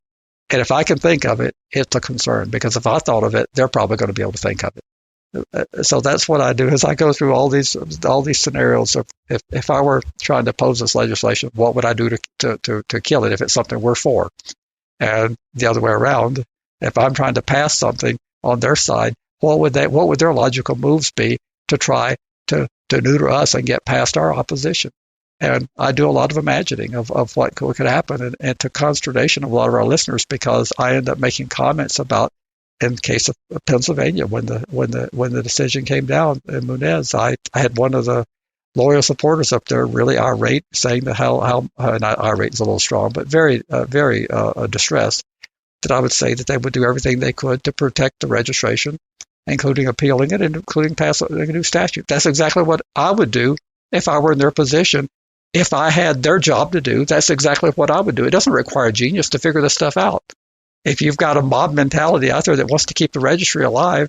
And if I can think of it, it's a concern, because if I thought of it, they're probably going to be able to think of it. So that's what I do, is I go through all these scenarios of if I were trying to oppose this legislation, what would I do to kill it if it's something we're for? And the other way around, if I'm trying to pass something on their side, what would their logical moves be to try to neuter us and get past our opposition? And I do a lot of imagining of what could happen, and to consternation of a lot of our listeners, because I end up making comments about, in the case of Pennsylvania, when the decision came down in Munez, I had one of the loyal supporters up there really irate, saying that how not irate is a little strong, but very distressed, that I would say that they would do everything they could to protect the registration, including appealing it and including passing a new statute. That's exactly what I would do if I were in their position. If I had their job to do, that's exactly what I would do. It doesn't require a genius to figure this stuff out. If you've got a mob mentality out there that wants to keep the registry alive,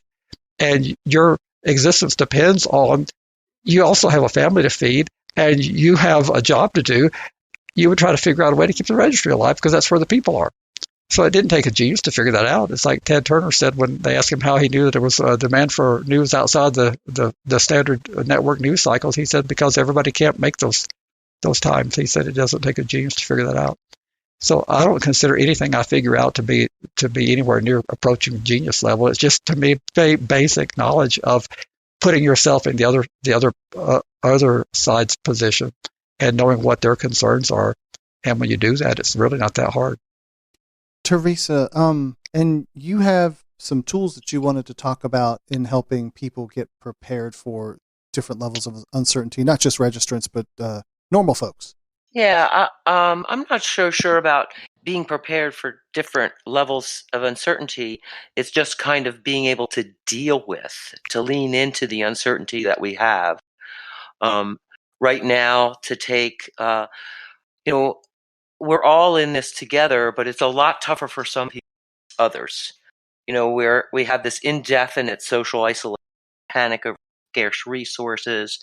and your existence depends on, you also have a family to feed, and you have a job to do, you would try to figure out a way to keep the registry alive, because that's where the people are. So it didn't take a genius to figure that out. It's like Ted Turner said when they asked him how he knew that there was a demand for news outside the standard network news cycles. He said, because everybody can't make those times. He said it doesn't take a genius to figure that out. So I don't consider anything I figure out to be anywhere near approaching genius level. It's just, to me, basic knowledge of putting yourself in the other side's position and knowing what their concerns are. And when you do that, it's really not that hard. Theresa, and you have some tools that you wanted to talk about in helping people get prepared for different levels of uncertainty, not just registrants, but normal folks. Yeah, I'm not so sure about being prepared for different levels of uncertainty. It's just kind of being able to deal with, to lean into the uncertainty that we have. Right now, to take, we're all in this together, but it's a lot tougher for some people than others. We have this indefinite social isolation, panic over scarce resources,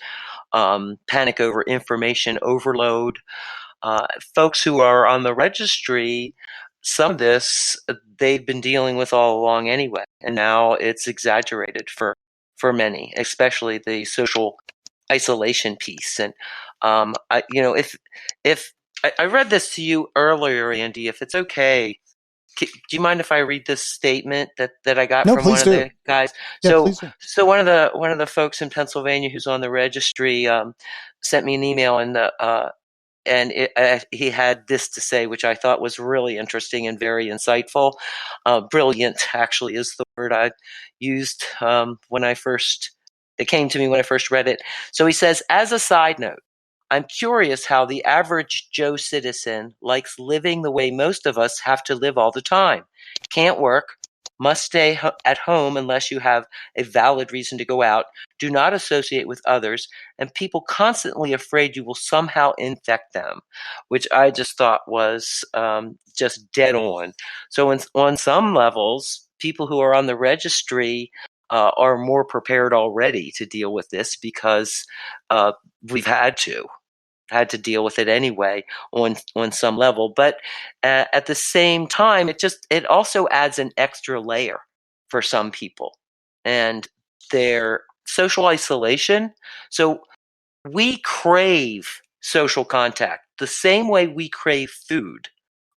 panic over information overload. Folks who are on the registry, some of this they've been dealing with all along anyway, and now it's exaggerated for many, especially the social isolation piece. And if I read this to you earlier, Andy, if it's okay, do you mind if I read this statement that I got from one of the guys? Yeah, so one of the folks in Pennsylvania who's on the registry sent me an email, and he had this to say, which I thought was really interesting and very insightful. Brilliant, actually, is the word I used it came to me when I first read it. So he says, as a side note, I'm curious how the average Joe citizen likes living the way most of us have to live all the time. Can't work, must stay at home unless you have a valid reason to go out, do not associate with others, and people constantly afraid you will somehow infect them, which I just thought was just dead on. So on some levels, people who are on the registry are more prepared already to deal with this, because we've had to deal with it anyway on some level. But at the same time, it also adds an extra layer for some people and their social isolation. So we crave social contact the same way we crave food.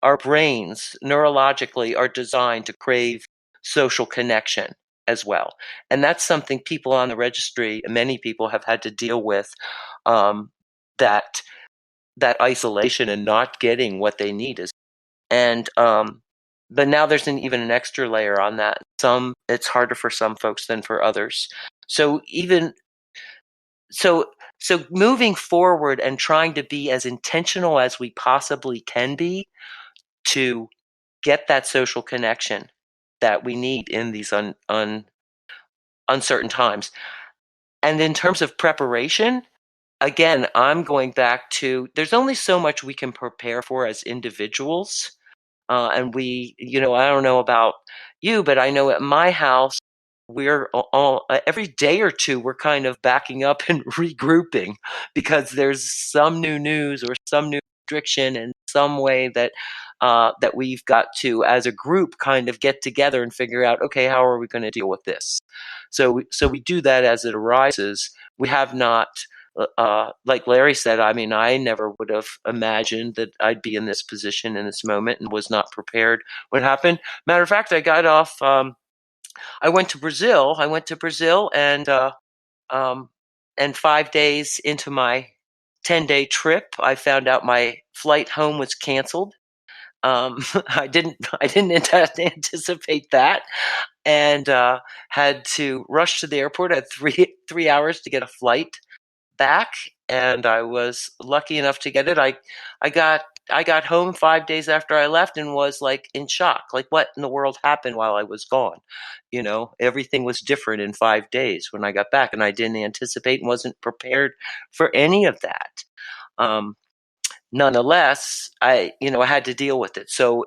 Our brains neurologically are designed to crave social connection. as well. And that's something people on the registry, many people have had to deal with, that isolation and not getting what they need is. And but now there's even an extra layer on that. It's harder for some folks than for others. So moving forward and trying to be as intentional as we possibly can be to get that social connection that we need in these uncertain times. And in terms of preparation, again, I'm going back to, there's only so much we can prepare for as individuals. And I don't know about you, but I know at my house, we're all every day or two, we're kind of backing up and regrouping because there's some new news or some new restriction in some way that we've got to, as a group, kind of get together and figure out, okay, how are we going to deal with this? So we do that as it arises. We have not, like Larry said, I mean, I never would have imagined that I'd be in this position in this moment and was not prepared when it happened. Matter of fact, I got off. I went to Brazil. And 5 days into my 10-day trip, I found out my flight home was canceled. I didn't anticipate that, and had to rush to the airport. I had three hours to get a flight back, and I was lucky enough to get it. I got home 5 days after I left and was like in shock. Like, what in the world happened while I was gone? Everything was different in 5 days when I got back, and I didn't anticipate and wasn't prepared for any of that. Nonetheless, I had to deal with it. So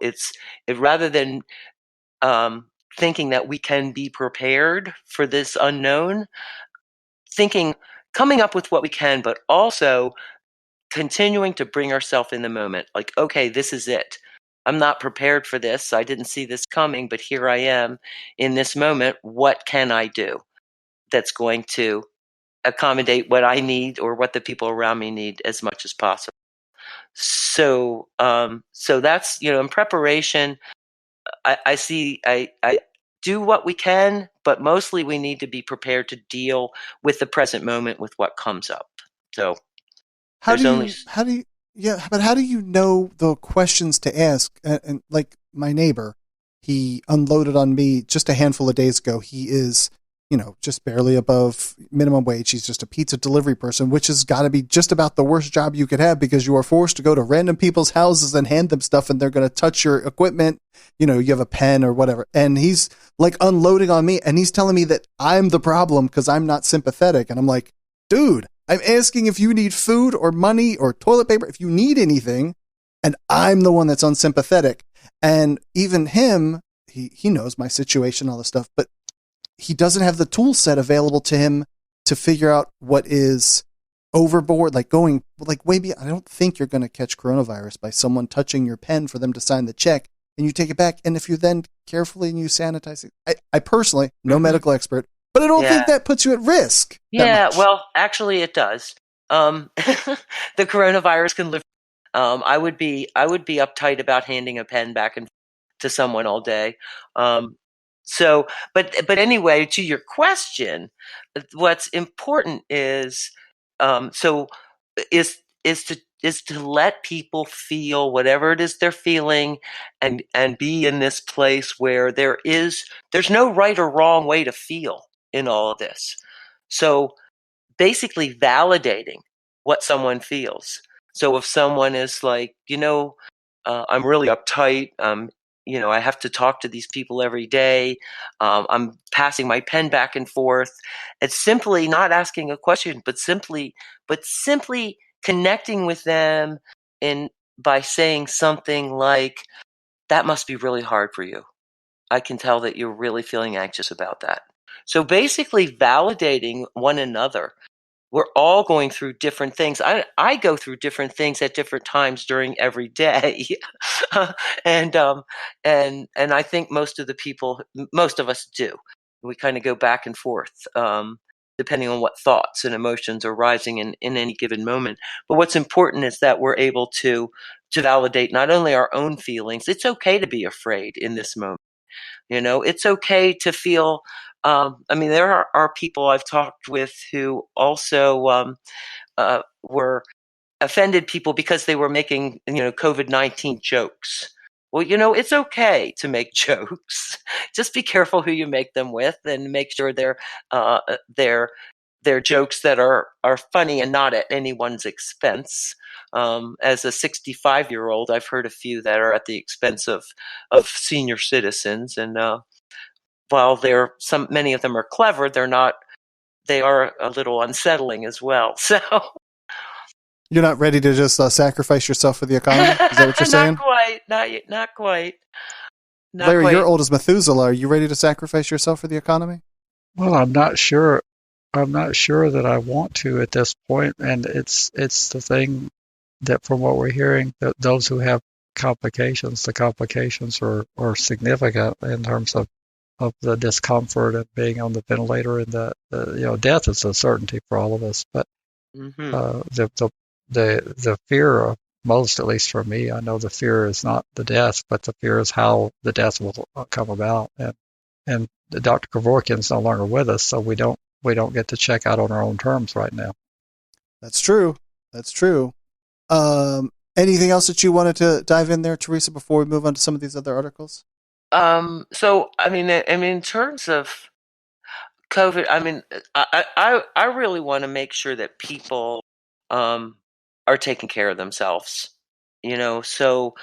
rather than thinking that we can be prepared for this unknown, coming up with what we can, but also continuing to bring ourselves in the moment. Like, okay, this is it. I'm not prepared for this. I didn't see this coming, but here I am in this moment. What can I do that's going to accommodate what I need or what the people around me need as much as possible? So that's, in preparation, I see, I do what we can, but mostly we need to be prepared to deal with the present moment with what comes up. So how do you know the questions to ask? And like my neighbor, he unloaded on me just a handful of days ago. He is, just barely above minimum wage. He's just a pizza delivery person, which has got to be just about the worst job you could have because you are forced to go to random people's houses and hand them stuff and they're going to touch your equipment. You have a pen or whatever. And he's like unloading on me and he's telling me that I'm the problem because I'm not sympathetic. And I'm like, dude, I'm asking if you need food or money or toilet paper, if you need anything, and I'm the one that's unsympathetic. And even him, he knows my situation, all this stuff, but he doesn't have the tool set available to him to figure out what is overboard, like going like way beyond. I don't think you're going to catch coronavirus by someone touching your pen for them to sign the check and you take it back. And if you then carefully and you sanitize it, I personally, no medical expert, but I don't think that puts you at risk. Yeah, well, actually it does. The coronavirus can live. I would be uptight about handing a pen back and to someone all day. But anyway, to your question, what's important is to let people feel whatever it is they're feeling, and be in this place where there's no right or wrong way to feel in all of this. So basically validating what someone feels. So if someone is like, I'm really uptight, I have to talk to these people every day, I'm passing my pen back and forth. It's simply not asking a question, but simply connecting with them by saying something like, that must be really hard for you. I can tell that you're really feeling anxious about that. So basically validating one another. We're all going through different things. I go through different things at different times during every day. And I think most of us do. We kind of go back and forth, depending on what thoughts and emotions are rising in any given moment. But what's important is that we're able to validate not only our own feelings. It's okay to be afraid in this moment. It's okay to feel I mean, there are people I've talked with who also were offended people because they were making, COVID-19 jokes. Well, it's okay to make jokes. Just be careful who you make them with, and make sure uh, they're they're jokes that are funny and not at anyone's expense. As a 65-year-old, I've heard a few that are at the expense of senior citizens, and while many of them are clever, they are a little unsettling as well. So you're not ready to just sacrifice yourself for the economy? Is that what you're saying? Not quite. Not quite. Not Larry, quite. you're old as Methuselah. Are you ready to sacrifice yourself for the economy? Well, I'm not sure. I'm not sure that I want to at this point, and it's the thing that, from what we're hearing, that those who have complications, the complications are significant in terms of the discomfort and being on the ventilator, and death is a certainty for all of us. But the fear of most, at least for me, I know the fear is not the death, but the fear is how the death will come about. And Dr. Kevorkian's no longer with us, so we don't get to check out on our own terms right now. That's true. That's true. Anything else that you wanted to dive in there, Theresa, before we move on to some of these other articles? So I mean, in terms of COVID, I mean, I really want to make sure that people are taking care of themselves. So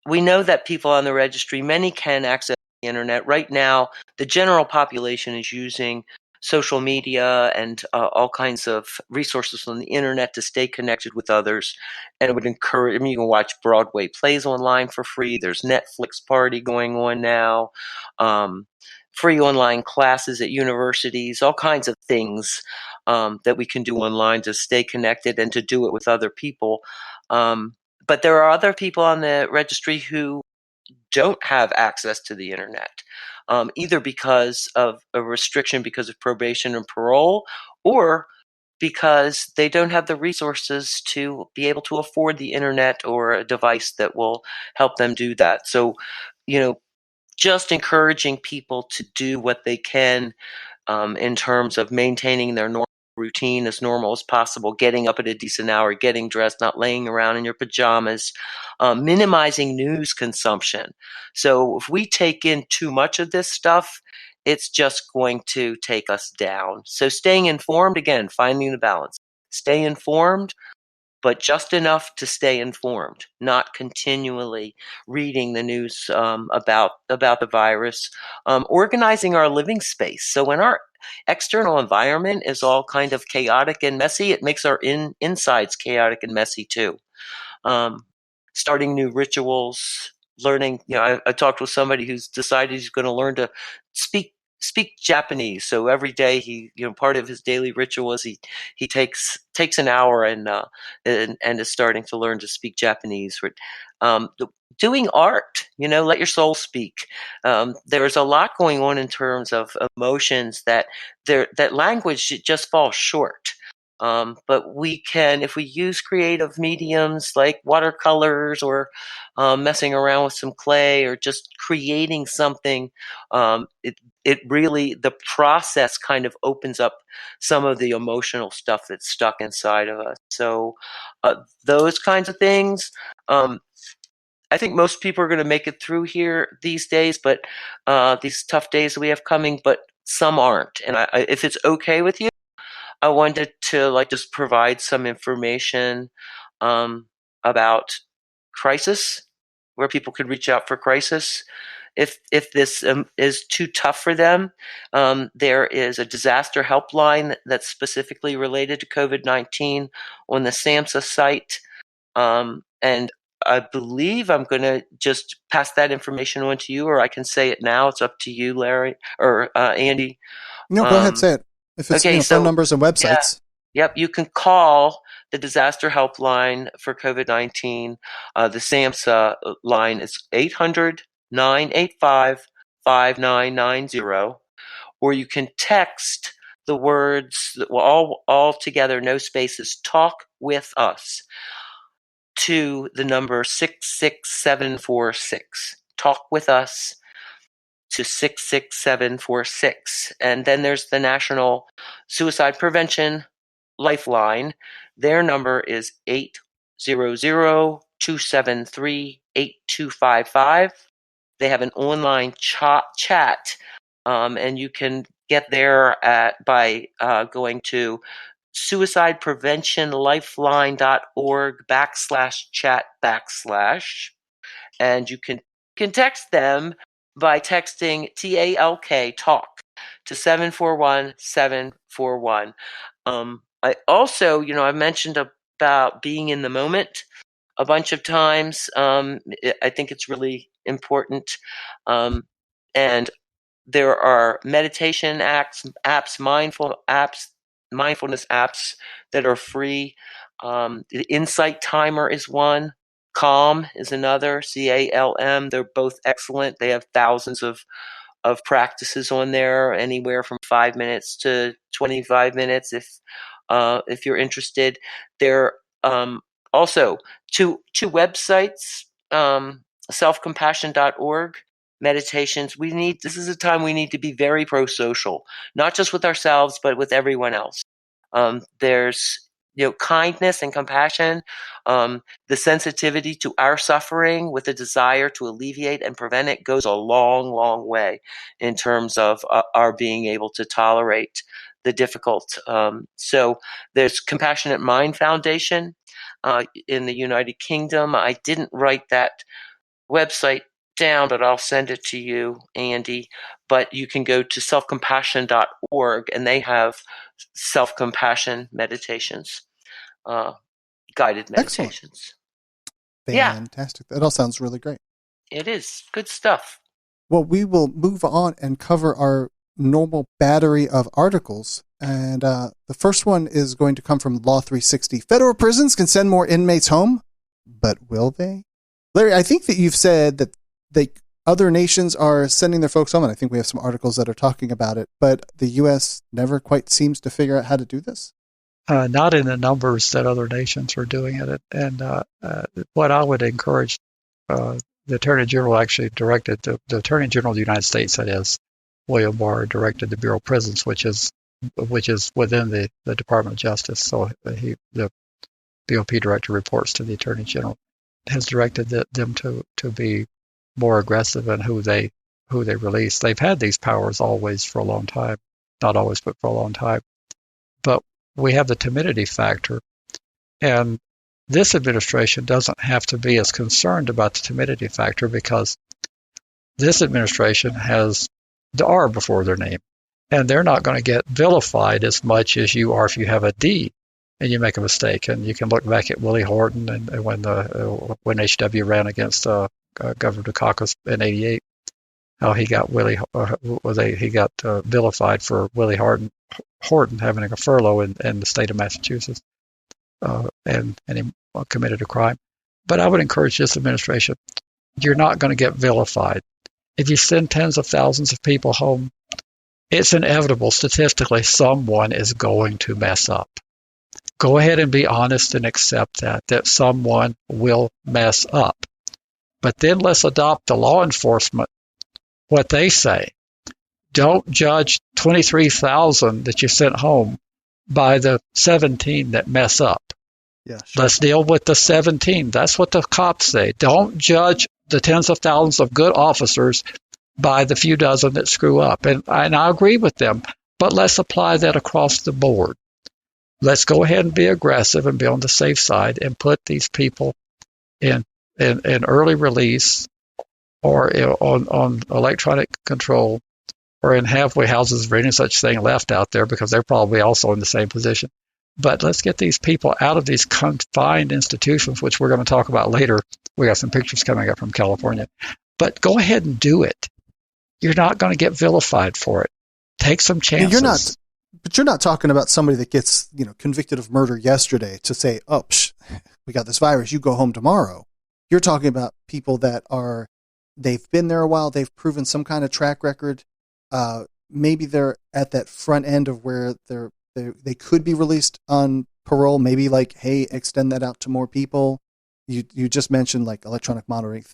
we know that people on the registry, many can access the internet. Right now, the general population is using social media and all kinds of resources on the internet to stay connected with others. And it would encourage, I mean, you can watch Broadway plays online for free. There's Netflix Party going on now. Free online classes at universities, all kinds of things that we can do online to stay connected and to do it with other people. But there are other people on the registry who don't have access to the internet, either because of a restriction because of probation and parole, or because they don't have the resources to be able to afford the internet or a device that will help them do that. So, just encouraging people to do what they can in terms of maintaining their normal routine as normal as possible, getting up at a decent hour, getting dressed, not laying around in your pajamas, minimizing news consumption. So if we take in too much of this stuff, it's just going to take us down. So staying informed, again, finding the balance. Stay informed, but just enough to stay informed, not continually reading the news about the virus. Organizing our living space. So when our external environment is all kind of chaotic and messy, it makes our insides chaotic and messy too. Starting new rituals, learning. I talked with somebody who's decided he's going to learn to speak Japanese. So every day part of his daily ritual is he takes an hour and is starting to learn to speak Japanese. Doing art, let your soul speak. There's a lot going on in terms of emotions that language just falls short. But we can, if we use creative mediums like watercolors or messing around with some clay or just creating something, it really, the process kind of opens up some of the emotional stuff that's stuck inside of us. So those kinds of things. I think most people are going to make it through here these days, but these tough days that we have coming, but some aren't. And if it's okay with you, I wanted to just provide some information about crisis, where people could reach out for crisis. If this is too tough for them, there is a disaster helpline that's specifically related to COVID-19 on the SAMHSA site. And I believe I'm going to just pass that information on to you, or I can say it now. It's up to you, Larry or Andy. No, go ahead, say it. If it's Okay, phone numbers and websites. Yeah, yep, you can call the disaster helpline for COVID-19. The SAMHSA line is 800-985-5990, or you can text the words, all together, no spaces, "Talk with us," to the number 66746. Talk with us. to 66746. And then there's the National Suicide Prevention Lifeline. Their number is 800-273-8255. They have an online chat, and you can get there by going to suicidepreventionlifeline.org/chat/. And you can text them by texting TALK to 741-741. I also, I mentioned about being in the moment a bunch of times. I think it's really important. And there are meditation apps, mindfulness apps that are free. The Insight Timer is one. Calm is another, CALM. They're both excellent. They have thousands of practices on there, anywhere from 5 minutes to 25 minutes if you're interested. There also two websites, selfcompassion.org, meditations. This is a time we need to be very pro-social, not just with ourselves, but with everyone else. There's kindness and compassion, the sensitivity to our suffering with a desire to alleviate and prevent it goes a long, long way in terms of our being able to tolerate the difficult. So there's Compassionate Mind Foundation in the United Kingdom. I didn't write that website down, but I'll send it to you, Andy. But you can go to selfcompassion.org, and they have self-compassion meditations, guided meditations. Excellent. Fantastic. That all sounds really great. It is good stuff. Well, we will move on and cover our normal battery of articles. And the first one is going to come from Law 360. Federal prisons can send more inmates home, but will they? Larry, I think that you've said that other nations are sending their folks home, and I think we have some articles that are talking about it, but the U.S. never quite seems to figure out how to do this? Not in the numbers that other nations are doing it. And what I would encourage, the Attorney General actually directed, the Attorney General of the United States, that is, William Barr, directed the Bureau of Prisons, which is within the Department of Justice. So the BOP director reports to the Attorney General, has directed them to be more aggressive in who they release. They've had these powers always for a long time, not always, but for a long time. But we have the timidity factor, and this administration doesn't have to be as concerned about the timidity factor because this administration has the R before their name, and they're not going to get vilified as much as you are if you have a D and you make a mistake. And you can look back at Willie Horton and when HW ran against Governor Dukakis in '88, how he got vilified for Willie Horton having a furlough in the state of Massachusetts, and he committed a crime. But I would encourage this administration: you're not going to get vilified. If you send tens of thousands of people home, it's inevitable statistically someone is going to mess up. Go ahead and be honest and accept that someone will mess up. But then let's adopt the law enforcement, what they say. Don't judge 23,000 that you sent home by the 17 that mess up. Yeah, sure. Let's deal with the 17. That's what the cops say. Don't judge the tens of thousands of good officers by the few dozen that screw up. And I agree with them, but let's apply that across the board. Let's go ahead and be aggressive and be on the safe side and put these people in early release or on electronic control or in halfway houses for any such thing left out there, because they're probably also in the same position. But let's get these people out of these confined institutions, which we're going to talk about later. We got some pictures coming up from California. But go ahead and do it. You're not going to get vilified for it. Take some chances. You're not talking about somebody that gets, convicted of murder yesterday to say, oh, we got this virus, you go home tomorrow. You're talking about people that they've been there a while, they've proven some kind of track record. Maybe they're at that front end of where they could be released on parole. Maybe like, hey, extend that out to more people. You just mentioned like electronic monitoring.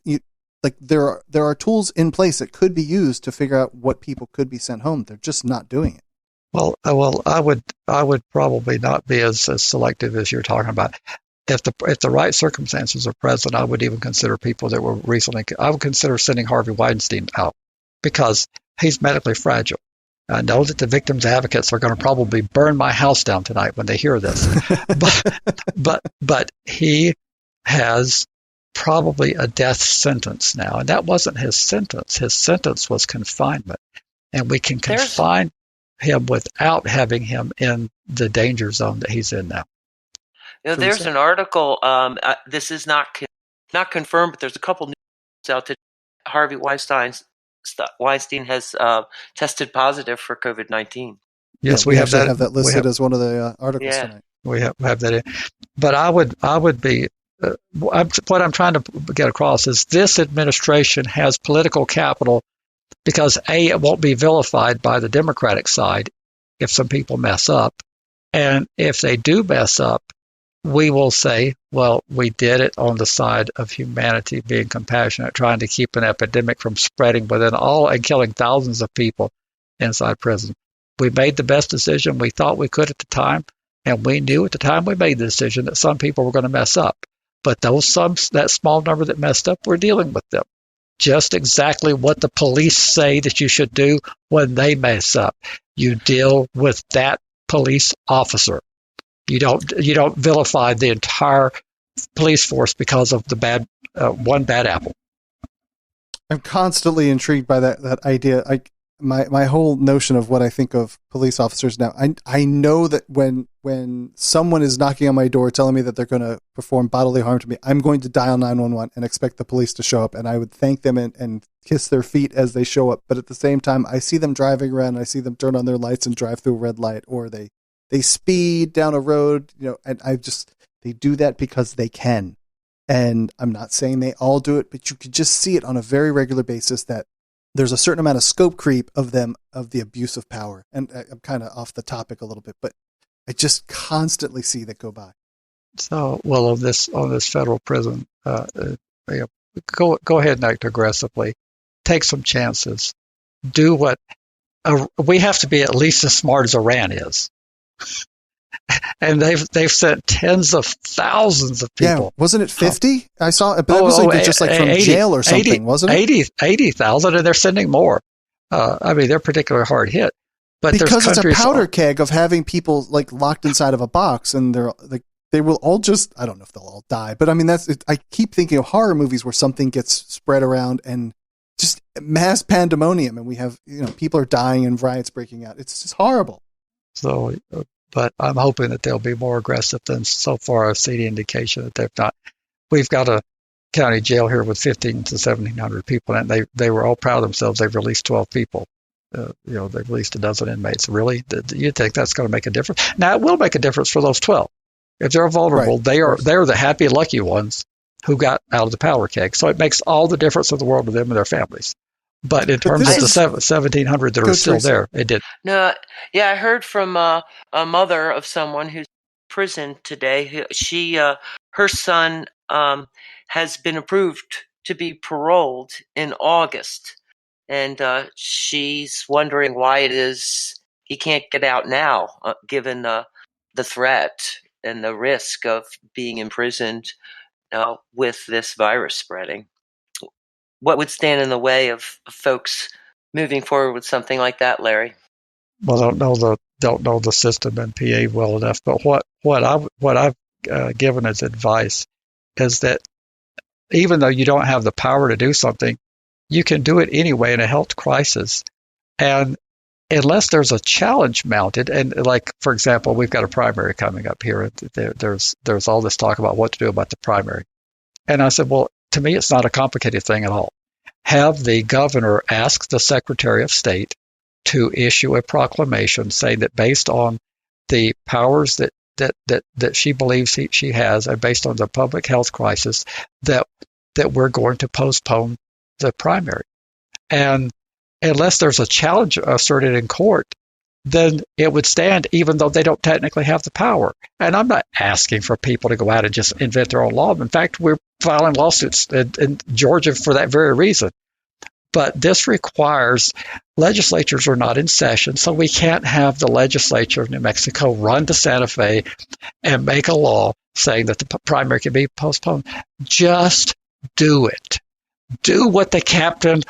Like there are tools in place that could be used to figure out what people could be sent home. They're just not doing it. Well, I would probably not be as selective as you're talking about. If the right circumstances are present, I would even consider people that were recently. I would consider sending Harvey Weinstein out because he's medically fragile. I know that the victims' advocates are going to probably burn my house down tonight when they hear this, but he has probably a death sentence now, and that wasn't his sentence. His sentence was confinement, and we can confine him without having him in the danger zone that he's in now. There's an article. This is not confirmed, but there's a couple news out that Harvey Weinstein has tested positive for COVID-19. Yes, we have that listed as one of the articles tonight. We have that in. But I would be. What I'm trying to get across is this administration has political capital because A, it won't be vilified by the Democratic side if some people mess up. And if they do mess up, we will say, well, we did it on the side of humanity, being compassionate, trying to keep an epidemic from spreading within all and killing thousands of people inside prison. We made the best decision we thought we could at the time, and we knew at the time we made the decision that some people were going to mess up. But that small number that messed up, we're dealing with them. Just exactly what the police say that you should do when they mess up. You deal with that police officer. You don't vilify the entire police force because of the one bad apple. I'm constantly intrigued by that idea. My whole notion of what I think of police officers now. I know that when someone is knocking on my door telling me that they're going to perform bodily harm to me, I'm going to dial 911 and expect the police to show up, and I would thank them and kiss their feet as they show up. But at the same time, I see them driving around, and I see them turn on their lights and drive through a red light, or they speed down a road, and they do that because they can. And I'm not saying they all do it, but you could just see it on a very regular basis that there's a certain amount of scope creep of the abuse of power. And I'm kind of off the topic a little bit, but I just constantly see that go by. So, well, on this federal prison, go ahead and act aggressively, take some chances, do what we have to be at least as smart as Iran is. And they've sent tens of thousands of people. Yeah, wasn't it 50? I saw it, but it was just like from 80, jail or something, wasn't it? 80,000, and they're sending more. They're particularly hard hit. But because it's a powder keg of having people like locked inside of a box, and they will all just, I don't know if they'll all die, but I mean, I keep thinking of horror movies where something gets spread around and just mass pandemonium, and we have, people are dying and riots breaking out. It's just horrible. So, but I'm hoping that they'll be more aggressive than so far I've seen indication that they've not. We've got a county jail here with 1,500 to 1,700 people, and they were all proud of themselves. They've released 12 people. They've released a dozen inmates. Really? You think that's going to make a difference? Now, it will make a difference for those 12. If they're vulnerable, right, they are the happy, lucky ones who got out of the powder keg. So it makes all the difference in the world to them and their families. But in terms of the 1,700 that are still there, it did. No, yeah, I heard from a mother of someone who's in prison today. Her son has been approved to be paroled in August, and she's wondering why it is he can't get out now, given the threat and the risk of being imprisoned with this virus spreading. What would stand in the way of folks moving forward with something like that, Larry? Well, I don't know the system in PA well enough, but what I've given as advice is that even though you don't have the power to do something, you can do it anyway in a health crisis. And unless there's a challenge mounted, and like, for example, we've got a primary coming up here. There's all this talk about what to do about the primary. And I said, well, to me, it's not a complicated thing at all. Have the governor ask the Secretary of State to issue a proclamation saying that based on the powers that she believes she has, and based on the public health crisis, that we're going to postpone the primary. And unless there's a challenge asserted in court, then it would stand, even though they don't technically have the power. And I'm not asking for people to go out and just invent their own law. In fact, we're filing lawsuits in Georgia for that very reason. But this requires, legislatures are not in session, so we can't have the legislature of New Mexico run to Santa Fe and make a law saying that the primary can be postponed. Just do it. Do what the captain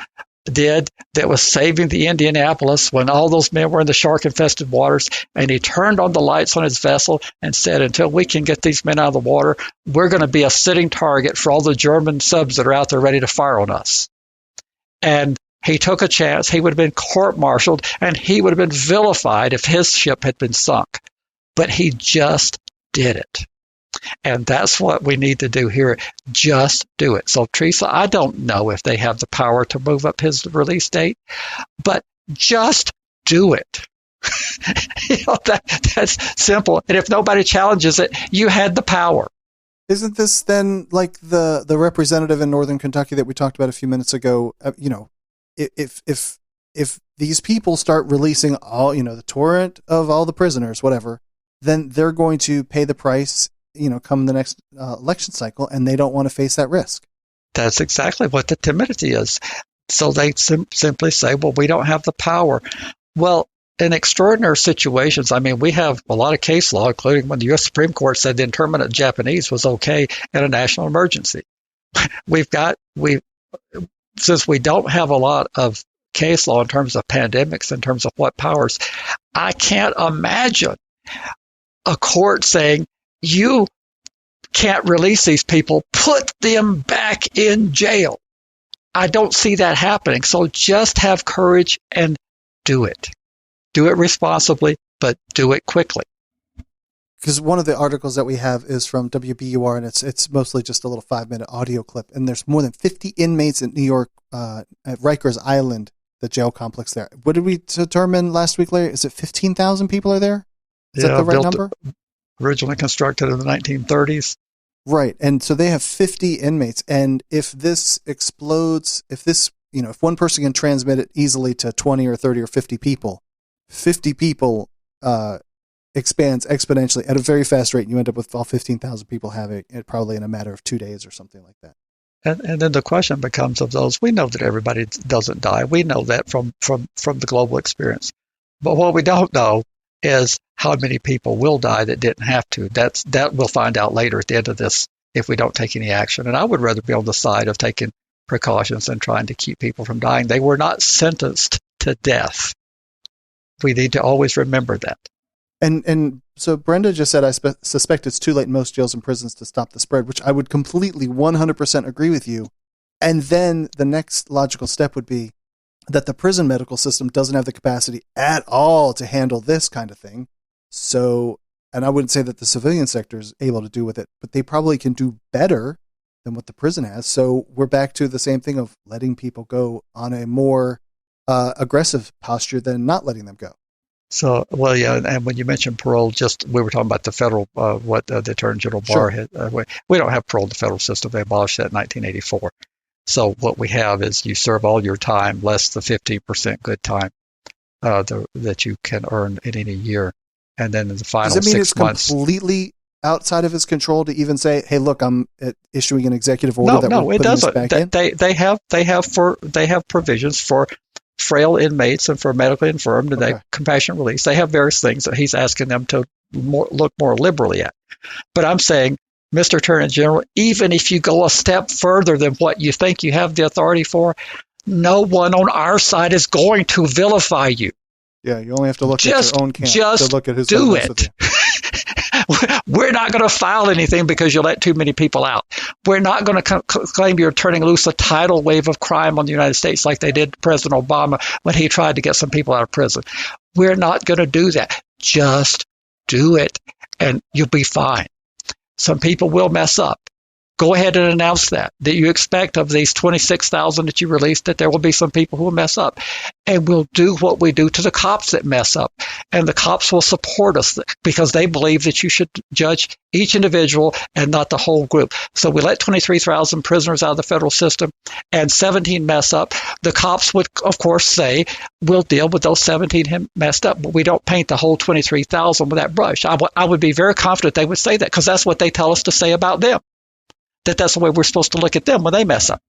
did that was saving the Indianapolis when all those men were in the shark-infested waters, and he turned on the lights on his vessel and said, until we can get these men out of the water, we're going to be a sitting target for all the German subs that are out there ready to fire on us. And he took a chance. He would have been court-martialed, and he would have been vilified if his ship had been sunk. But he just did it. And that's what we need to do here. Just do it. So, Theresa, I don't know if they have the power to move up his release date, but just do it. That's simple. And if nobody challenges it, you had the power. Isn't this then like the representative in Northern Kentucky that we talked about a few minutes ago? If these people start releasing all, the torrent of all the prisoners, whatever, then they're going to pay the price, come the next election cycle, and they don't want to face that risk. That's exactly what the timidity is. So they simply say, well, we don't have the power. Well, in extraordinary situations, we have a lot of case law, including when the U.S. Supreme Court said the internment of Japanese was okay in a national emergency. Since we don't have a lot of case law in terms of pandemics, in terms of what powers, I can't imagine a court saying, you can't release these people, put them back in jail. I don't see that happening. So just have courage and do it. Do it responsibly, but do it quickly. Because one of the articles that we have is from WBUR, and it's mostly just a little 5-minute audio clip. And there's more than 50 inmates in New York at Rikers Island, the jail complex there. What did we determine last week, Larry? Is it 15,000 people are there? Is that the right number? Originally constructed in the 1930s. Right. And so they have 50 inmates. And if this explodes, if one person can transmit it easily to 20 or 30 or 50 people, 50 people expands exponentially at a very fast rate. And you end up with all 15,000 people having it probably in a matter of 2 days or something like that. And then the question becomes of those, we know that everybody doesn't die. We know that from the global experience. But what we don't know is how many people will die that didn't have to. That we'll find out later at the end of this if we don't take any action. And I would rather be on the side of taking precautions and trying to keep people from dying. They were not sentenced to death. We need to always remember that. And so Brenda just said, I suspect it's too late in most jails and prisons to stop the spread, which I would completely 100% agree with you. And then the next logical step would be that the prison medical system doesn't have the capacity at all to handle this kind of thing. So, and I wouldn't say that the civilian sector is able to do with it, but they probably can do better than what the prison has. So we're back to the same thing of letting people go on a more aggressive posture than not letting them go. So, well, yeah, and when you mentioned parole, we were talking about the federal, what the Attorney General Barr had. We don't have parole in the federal system. They abolished that in 1984. So what we have is you serve all your time less the 15% good time that you can earn in any year. And then in the final 6 months. Does it mean it's completely outside of his control to even say, hey, look, I'm issuing an executive order we're putting this back in? They have provisions for frail inmates and for medically infirm and they compassionate release. They have various things that he's asking them to look more liberally at. But I'm saying, Mr. Attorney General, even if you go a step further than what you think you have the authority for, no one on our side is going to vilify you. Yeah, you only have to look at your own camp to look at who's do it. We're not going to file anything because you let too many people out. We're not going to claim you're turning loose a tidal wave of crime on the United States like they did to President Obama when he tried to get some people out of prison. We're not going to do that. Just do it, and you'll be fine. Some people will mess up. Go ahead and announce that you expect of these 26,000 that you released that there will be some people who will mess up. And we'll do what we do to the cops that mess up. And the cops will support us because they believe that you should judge each individual and not the whole group. So we let 23,000 prisoners out of the federal system and 17 mess up. The cops would, of course, say, we'll deal with those 17 who messed up, but we don't paint the whole 23,000 with that brush. I would be very confident they would say that because that's what they tell us to say about them. That's the way we're supposed to look at them when they mess up.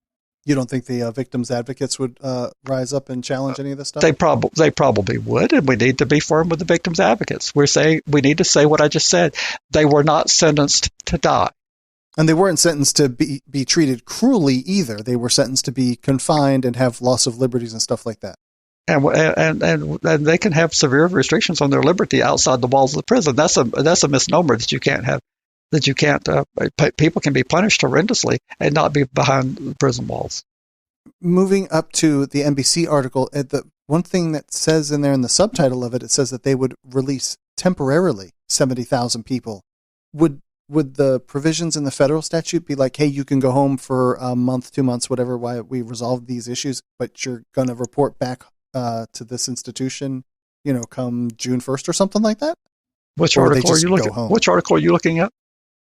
You don't think the victims' advocates would rise up and challenge any of this stuff? They probably would, and we need to be firm with the victims' advocates. We're saying we need to say what I just said. They were not sentenced to die. And they weren't sentenced to be treated cruelly either. They were sentenced to be confined and have loss of liberties and stuff like that. And they can have severe restrictions on their liberty outside the walls of the prison. That's a misnomer that you can't have. That you can't, people can be punished horrendously and not be behind prison walls. Moving up to the NBC article, the one thing that says in there in the subtitle of it, it says that they would release temporarily 70,000 people. Would the provisions in the federal statute be like, hey, you can go home for a month, 2 months, whatever, while we resolve these issues, but you're going to report back to this institution, come June 1st or something like that? Which article are you looking at?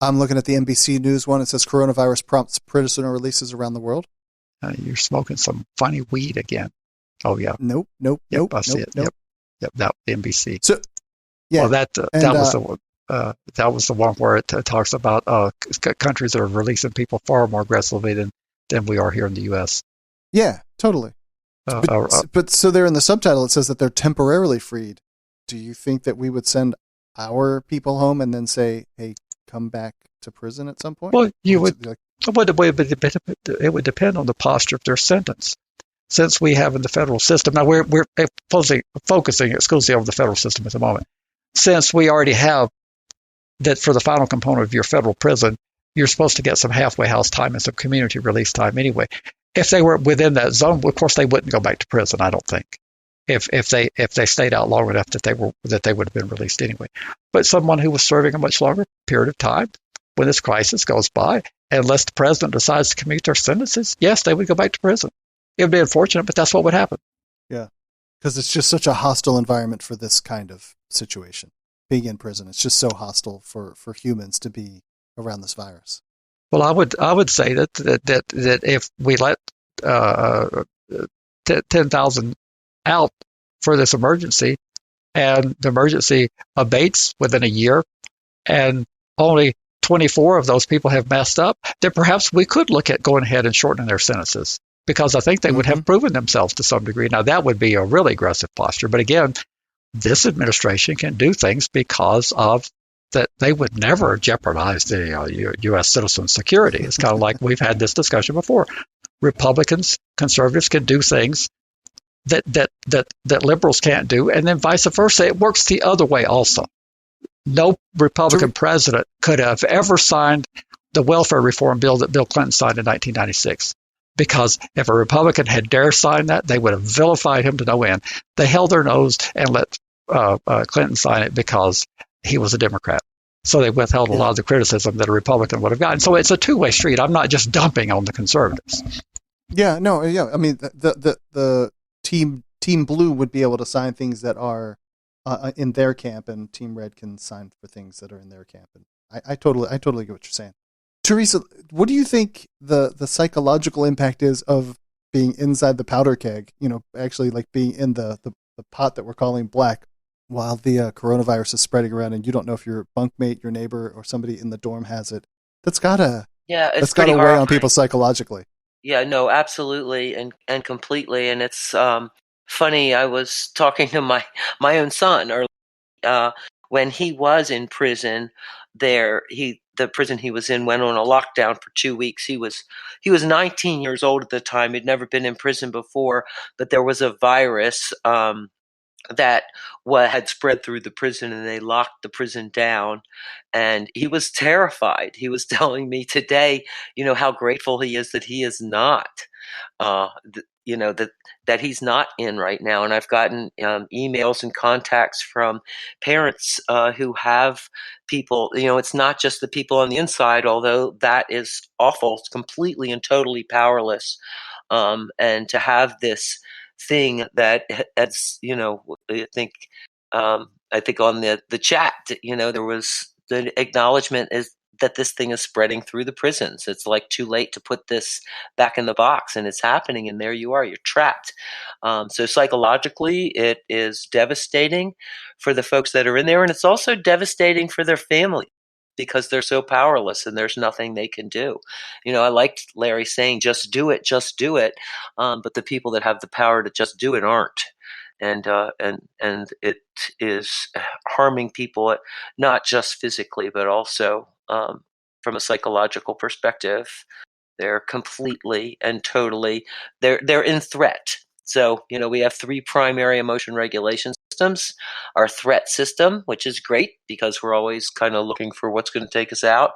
I'm looking at the NBC News one. It says coronavirus prompts prisoner releases around the world. You're smoking some funny weed again. Oh yeah. Nope. I see it. Nope. Yep. That NBC. So, yeah. Well, that was the one where it talks about countries that are releasing people far more aggressively than we are here in the U.S. Yeah, totally. But so there in the subtitle it says that they're temporarily freed. Do you think that we would send our people home and then say, hey, come back to prison at some point? Well, it would depend on the posture of their sentence. Since we have in the federal system, now we're focusing exclusively on the federal system at the moment. Since we already have that for the final component of your federal prison, you're supposed to get some halfway house time and some community release time anyway. If they were within that zone, of course they wouldn't go back to prison, I don't think. If they stayed out long enough that they would have been released anyway. But someone who was serving a much longer period of time, when this crisis goes by, unless the president decides to commute their sentences, yes, they would go back to prison. It would be unfortunate, but that's what would happen. Yeah, because it's just such a hostile environment for this kind of situation. Being in prison, it's just so hostile for humans to be around this virus. Well, I would say that if we let 10,000 out for this emergency, and the emergency abates within a year, and only 24 of those people have messed up, then perhaps we could look at going ahead and shortening their sentences, because I think they would have proven themselves to some degree. Now, that would be a really aggressive posture. But again, this administration can do things because of that they would never jeopardize the U.S. citizens' security. It's kind of like we've had this discussion before. Republicans, conservatives can do things that liberals can't do, and then vice versa. It works the other way also. No Republican president could have ever signed the welfare reform bill that Bill Clinton signed in 1996, because if a Republican had dared sign that, they would have vilified him to no end. They held their nose and let Clinton sign it because he was a Democrat. So they withheld a lot of the criticism that a Republican would have gotten. So it's a two-way street. I'm not just dumping on the conservatives. Yeah, no, yeah. I mean, the Team Blue would be able to sign things that are in their camp, and Team Red can sign for things that are in their camp. And I totally get what you're saying. Theresa, what do you think the psychological impact is of being inside the powder keg? Actually like being in the pot that we're calling black while the coronavirus is spreading around, and you don't know if your bunkmate, your neighbor, or somebody in the dorm has it. That's gotta weigh on people psychologically. Yeah, no, absolutely and completely. And it's funny. I was talking to my own son when he was in prison. The prison he was in went on a lockdown for 2 weeks. He was 19 years old at the time. He'd never been in prison before, but there was a virus that had spread through the prison, and they locked the prison down, and he was terrified. He was telling me today, how grateful he is that he is not that he's not in right now. And I've gotten emails and contacts from parents who have people. It's not just the people on the inside, although that is awful. It's completely and totally powerless. And to have this thing that, as I think on the chat, there was the acknowledgement is that this thing is spreading through the prisons. It's like too late to put this back in the box, and it's happening, and there you are, you're trapped. So psychologically, it is devastating for the folks that are in there, and it's also devastating for their family because they're so powerless and there's nothing they can do. I liked Larry saying, just do it. But the people that have the power to just do it aren't. And it is harming people, not just physically, but also from a psychological perspective. They're completely and totally, they're in threat. So, we have 3 primary emotion regulation systems. Our threat system, which is great because we're always kind of looking for what's going to take us out.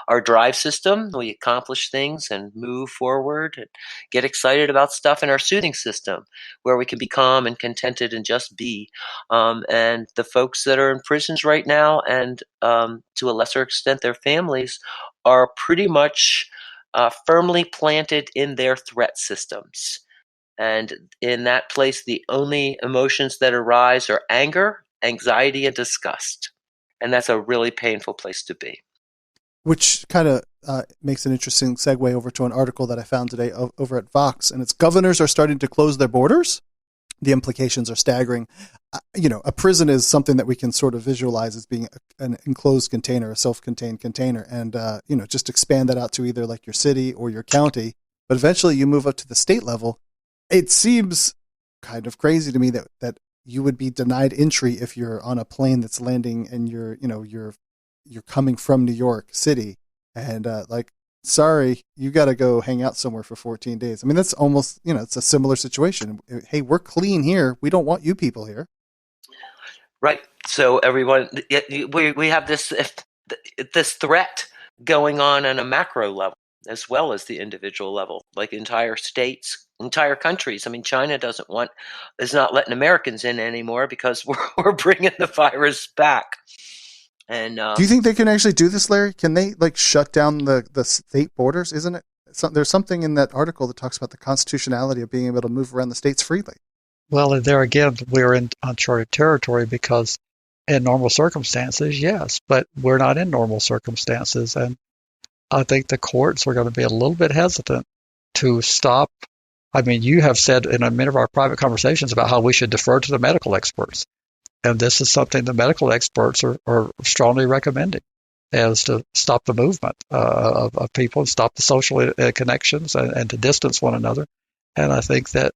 Our drive system, we accomplish things and move forward and get excited about stuff. And our soothing system, where we can be calm and contented and just be. And the folks that are in prisons right now, and to a lesser extent their families, are pretty much firmly planted in their threat systems. And in that place, the only emotions that arise are anger, anxiety, and disgust. And that's a really painful place to be. Which kind of makes an interesting segue over to an article that I found today over at Vox. And it's governors are starting to close their borders. The implications are staggering. A prison is something that we can sort of visualize as being an enclosed container, a self-contained container. And, just expand that out to either like your city or your county. But eventually you move up to the state level. It seems kind of crazy to me that you would be denied entry if you're on a plane that's landing and you're coming from New York City and sorry, you got to go hang out somewhere for 14 days. I mean, that's almost, it's a similar situation. Hey, we're clean here. We don't want you people here. Right. So everyone, we have this threat going on a macro level as well as the individual level, like entire states, entire countries. I mean, China is not letting Americans in anymore because we're bringing the virus back. And do you think they can actually do this, Larry? Can they shut down the state borders? Isn't it? There's something in that article that talks about the constitutionality of being able to move around the states freely. Well, and there again, we're in uncharted territory because in normal circumstances, yes, but we're not in normal circumstances. And I think the courts are going to be a little bit hesitant to stop. I mean, you have said in many of our private conversations about how we should defer to the medical experts. And this is something the medical experts are strongly recommending, as to stop the movement of people and stop the social connections and to distance one another. And I think that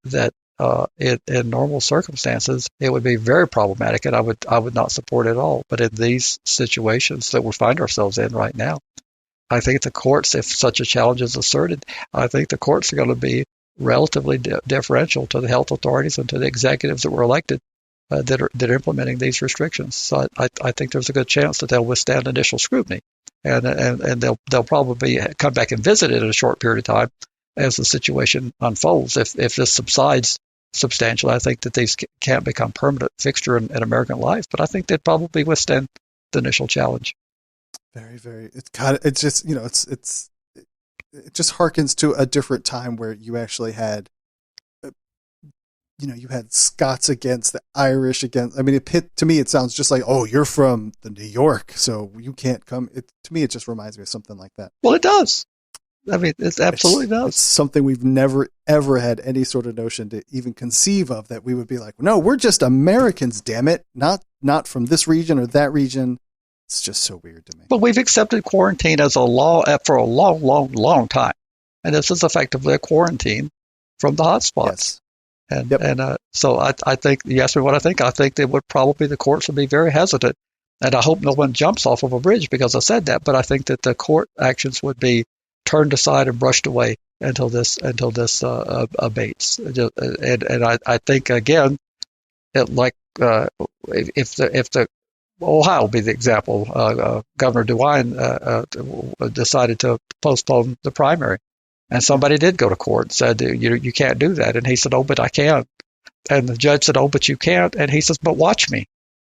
in normal circumstances, it would be very problematic, and I would not support it at all. But in these situations that we find ourselves in right now, I think the courts, if such a challenge is asserted, I think the courts are going to be relatively deferential to the health authorities and to the executives that were elected that are implementing these restrictions. So I think there's a good chance that they'll withstand initial scrutiny, and they'll probably come back and visit it in a short period of time as the situation unfolds. If this subsides substantially, I think that these can't become permanent fixture in American life, but I think they'd probably withstand the initial challenge. Very, very. It just it just harkens to a different time where you actually had, you had Scots against the Irish against. I mean, to me, it sounds just like, oh, you're from the New York, so you can't come. To me, it just reminds me of something like that. Well, it does. I mean, it absolutely does. It's something we've never, ever had any sort of notion to even conceive of, that we would be like, no, we're just Americans, damn it. Not from this region or that region. It's just so weird to me. But we've accepted quarantine as a law for a long, long, long time. And this is effectively a quarantine from the hotspots. Yes. So I think, you asked me what I think. I think the courts would be very hesitant. And I hope no one jumps off of a bridge because I said that. But I think that the court actions would be turned aside and brushed away until this abates. And I think, again, if the Ohio will be the example. Governor DeWine decided to postpone the primary And somebody did go to court and said, you can't do that. And he said, oh, but I can. And the judge said, oh, but you can't. And he says, but watch me.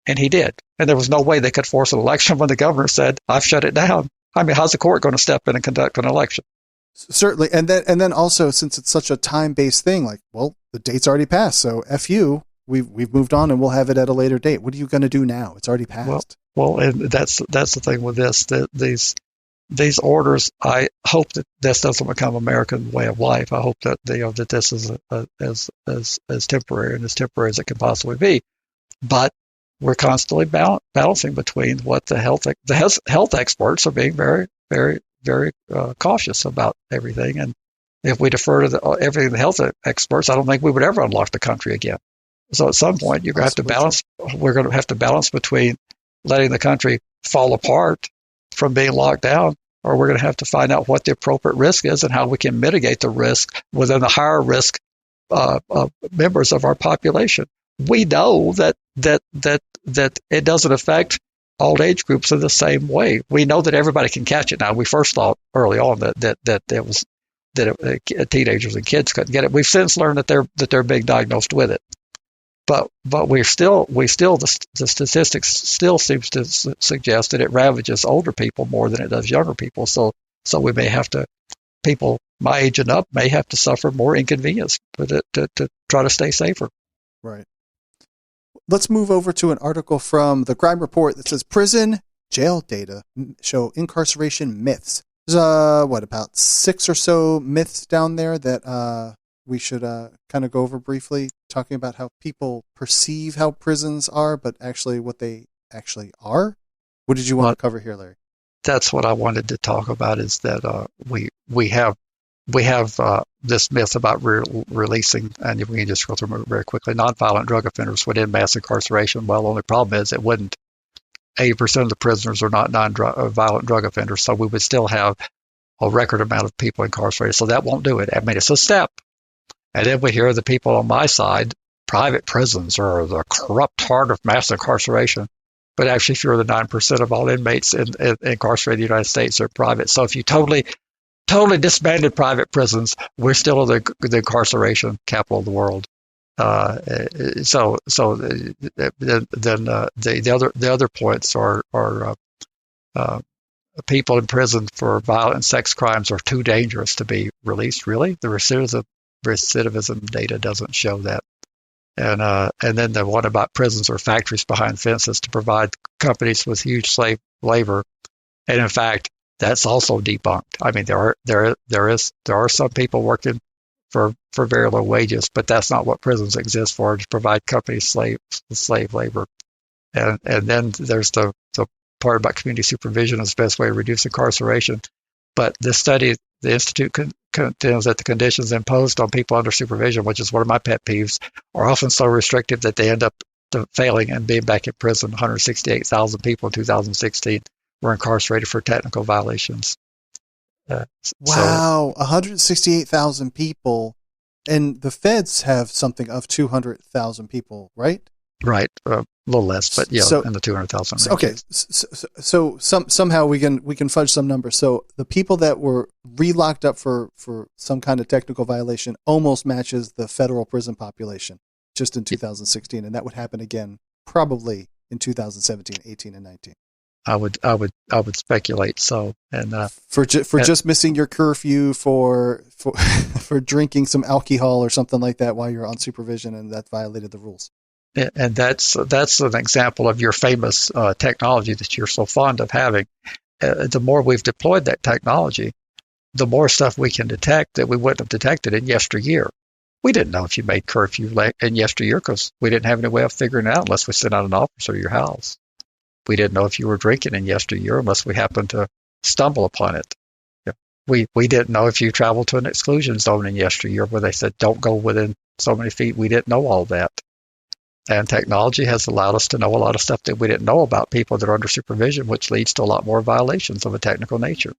And he did. And there was no way they could force an election when the governor said, I've shut it down. I mean, how's the court going to step in and conduct an election? Certainly. And then also, since it's such a time-based thing, like, well, the date's already passed. So F you, we've moved on and we'll have it at a later date. What are you going to do now? It's already passed. Well, and that's the thing with this, that these orders, I hope that this doesn't become American way of life. I hope that that this is as temporary and as temporary as it can possibly be. But we're constantly balancing between what the health experts are being very, very, very cautious about everything. And if we defer to everything the health experts, I don't think we would ever unlock the country again. So at some point, you're going to have to balance. We're going to have to balance between letting the country fall apart from being locked down, or we're going to have to find out what the appropriate risk is and how we can mitigate the risk within the higher risk members of our population. We know that it doesn't affect all age groups in the same way. We know that everybody can catch it now. We first thought early on that teenagers and kids couldn't get it. We've since learned that they're being diagnosed with it. But the statistics still seems to suggest that it ravages older people more than it does younger people. So we may have to, people my age and up may have to suffer more inconvenience to try to stay safer. Right. Let's move over to an article from the Crime Report that says prison jail data show incarceration myths. There's about 6 or so myths down there that we should kind of go over briefly, talking about how people perceive how prisons are, but actually what they actually are. What did you want to cover here, Larry? That's what I wanted to talk about, is that we have this myth about releasing, and we can just go through it very quickly, nonviolent drug offenders within mass incarceration. Well, the only problem is it wouldn't. 80% of the prisoners are not violent drug offenders, so we would still have a record amount of people incarcerated. So that won't do it. I mean, it's a step. And then we hear the people on my side, private prisons are the corrupt heart of mass incarceration. But actually, fewer than 9% of all inmates incarcerated in the United States are private. So if you totally disbanded private prisons, we're still the incarceration capital of the world. So the other points are people in prison for violent sex crimes are too dangerous to be released. Really, the recidivism data doesn't show that. And then the one about prisons or factories behind fences to provide companies with huge slave labor, and in fact, that's also debunked. I mean, there are some people working for very low wages, but that's not what prisons exist for, to provide companies slave labor. And then there's the part about community supervision as the best way to reduce incarceration. But this study, the Institute contends that the conditions imposed on people under supervision, which is one of my pet peeves, are often so restrictive that they end up failing and being back in prison. 168,000 people in 2016 were incarcerated for technical violations. Wow, 168,000 people, and the feds have something of 200,000 people, right? Right, a little less, but yeah, so, in the 200,000 range. Okay, so somehow we can fudge some numbers. So the people that were re-locked up for some kind of technical violation almost matches the federal prison population just in 2016, and that would happen again probably in 2017, 18, and 19. I would speculate so. And just missing your curfew for drinking some alcohol or something like that while you're on supervision, and that violated the rules. And that's an example of your famous technology that you're so fond of having. The more we've deployed that technology, the more stuff we can detect that we wouldn't have detected in yesteryear. We didn't know if you made curfew in yesteryear because we didn't have any way of figuring it out unless we sent out an officer to your house. We didn't know if you were drinking in yesteryear unless we happened to stumble upon it. We didn't know if you traveled to an exclusion zone in yesteryear where they said don't go within so many feet. We didn't know all that. And technology has allowed us to know a lot of stuff that we didn't know about people that are under supervision, which leads to a lot more violations of a technical nature.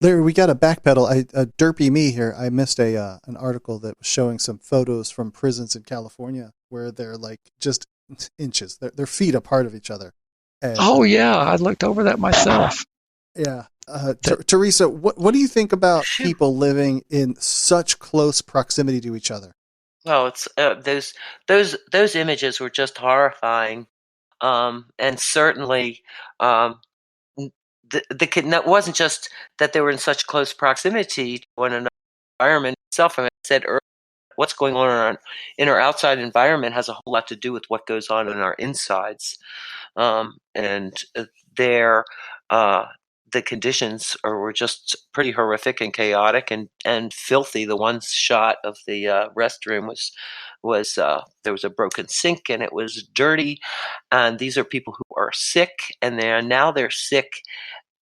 Larry, we got to backpedal. Derpy me here. I missed an article that was showing some photos from prisons in California where they're like just inches. Their feet apart of each other. And, oh, yeah. I looked over that myself. Yeah. Theresa, what do you think about Phew. people living in such close proximity to each other? Well, it's those images were just horrifying, and certainly, it wasn't just that they were in such close proximity to one another. Environment itself, I mean, I said earlier, what's going on in our outside environment has a whole lot to do with what goes on in our insides. And there, the conditions were just pretty horrific and chaotic and filthy. The one shot of the restroom was there was a broken sink and it was dirty. And these are people who are sick, and they're sick,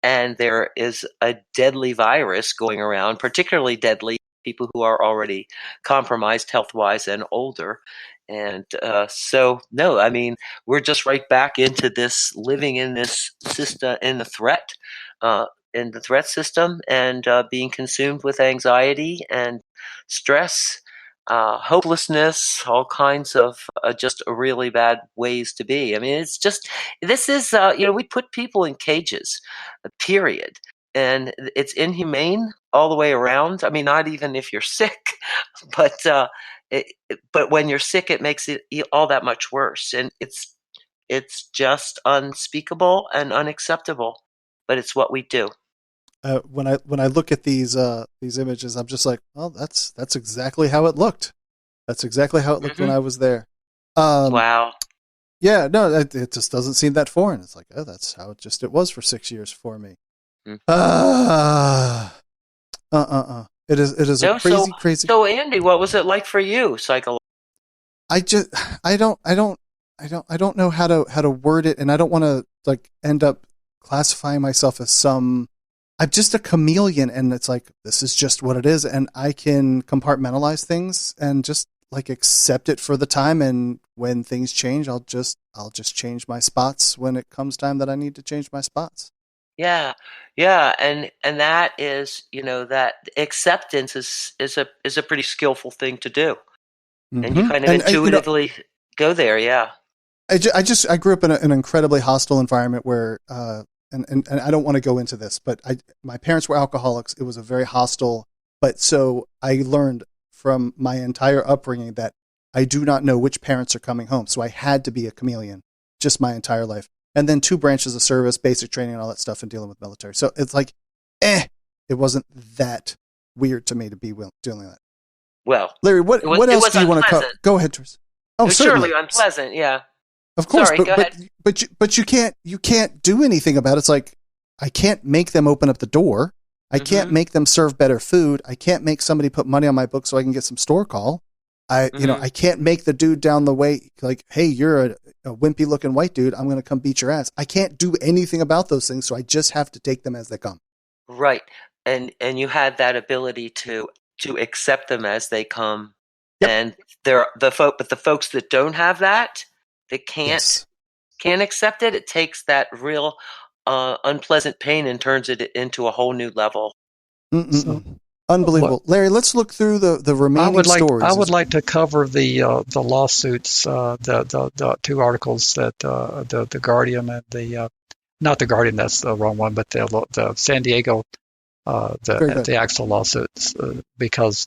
and there is a deadly virus going around, particularly deadly people who are already compromised health-wise and older. And so, no, I mean, we're just right back into this living in this system, in the threat system, and being consumed with anxiety and stress, hopelessness, all kinds of just really bad ways to be. I mean, it's just, this is, we put people in cages, period. And it's inhumane all the way around. I mean, not even if you're sick, but but when you're sick, it makes it all that much worse. And it's just unspeakable and unacceptable. But it's what we do. When I look at these images, I'm just like, oh, that's exactly how it looked. That's exactly how it looked when I was there. Wow. Yeah, no, it just doesn't seem that foreign. It's like, oh, that's how it was for 6 years for me. It is a crazy. So Andy, what was it like for you, psychologically? I don't know how to word it, and I don't want to like end up classifying myself as some. I'm just a chameleon, and it's like, this is just what it is, and I can compartmentalize things and just like accept it for the time. And when things change, I'll just change my spots when it comes time that I need to change my spots. Yeah, and that is, that acceptance is a pretty skillful thing to do, and you kind of intuitively go there. Yeah. I grew up in an incredibly hostile environment where, and I don't want to go into this, but my parents were alcoholics. It was a very hostile, but so I learned from my entire upbringing that I do not know which parents are coming home. So I had to be a chameleon just my entire life. And then 2 branches of service, basic training and all that stuff, and dealing with military. So it's like, it wasn't that weird to me to be dealing with that. Well, Larry, what else do you want to cover? Go ahead, Theresa. Oh, certainly. Surely unpleasant, yeah. Of course, Sorry, go ahead. But you can't do anything about it. It's like, I can't make them open up the door. I can't make them serve better food. I can't make somebody put money on my book so I can get some store call. I can't make the dude down the way like, hey, you're a wimpy looking white dude, I'm going to come beat your ass. I can't do anything about those things, so I just have to take them as they come. Right, and you had that ability to accept them as they come. Yep. And but the folks that don't have that, they can't accept it. It takes that real unpleasant pain and turns it into a whole new level. So, unbelievable. Larry, let's look through the remaining stories. I would like to cover the lawsuits, the 2 articles that the Guardian and the not the Guardian, that's the wrong one, but the San Diego the Axel lawsuits, because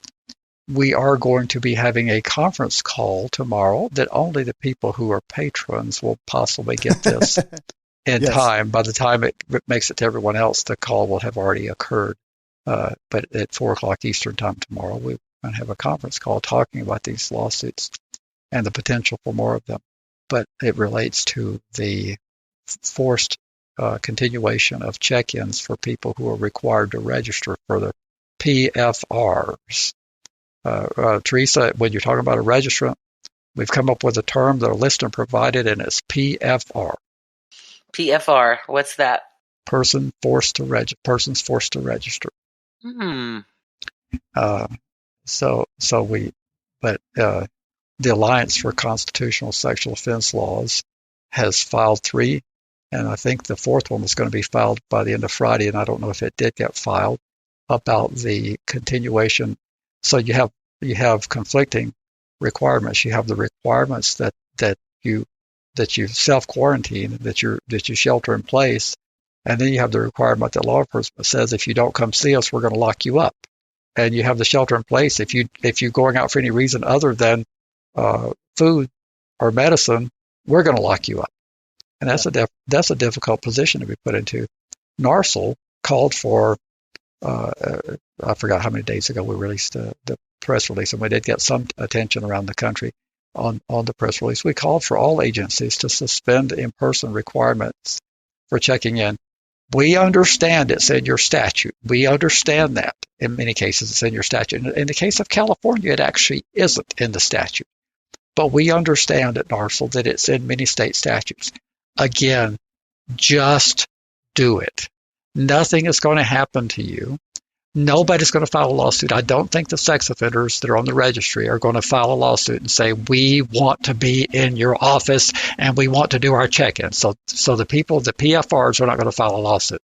we are going to be having a conference call tomorrow that only the people who are patrons will possibly get this in time. By the time it makes it to everyone else, the call will have already occurred. But at 4:00 Eastern time tomorrow, we're going to have a conference call talking about these lawsuits and the potential for more of them. But it relates to the forced continuation of check-ins for people who are required to register for the PFRs. Theresa, when you're talking about a registrant, we've come up with a term that are listed and provided, and it's PFR. PFR, what's that? Persons forced to register. The Alliance for Constitutional Sexual Offense Laws has filed 3, and I think the 4th one was going to be filed by the end of Friday, and I don't know if it did get filed, about the continuation. So you have conflicting requirements. You have the requirements that you self-quarantine, that you shelter in place, And then you have the requirement that law enforcement says if you don't come see us, we're going to lock you up. And you have the shelter in place. If you're going out for any reason other than food or medicine, we're going to lock you up. And that's a difficult position to be put into. RSOL called for, I forgot how many days ago we released the press release, and we did get some attention around the country on the press release. We called for all agencies to suspend in-person requirements for checking in. We understand it's in your statute. We understand that. In many cases, it's in your statute. In the case of California, it actually isn't in the statute. But we understand at RSOL that it's in many state statutes. Again, just do it. Nothing is going to happen to you. Nobody's going to file a lawsuit. I don't think the sex offenders that are on the registry are going to file a lawsuit and say, we want to be in your office and we want to do our check-in. So the people, the PFRs, are not going to file a lawsuit.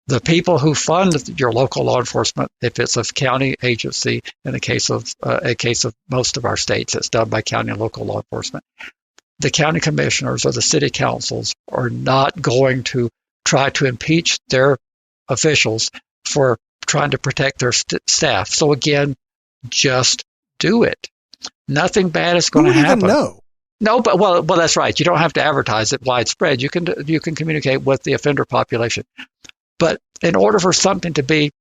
The people who fund your local law enforcement, if it's a county agency, in the case of most of our states, it's done by county and local law enforcement. The county commissioners or the city councils are not going to try to impeach their officials for trying to protect their staff. So again, just do it. Nothing bad is going to happen. Even know? No, but well, that's right. You don't have to advertise it widespread. You can communicate with the offender population. But in order for something to be,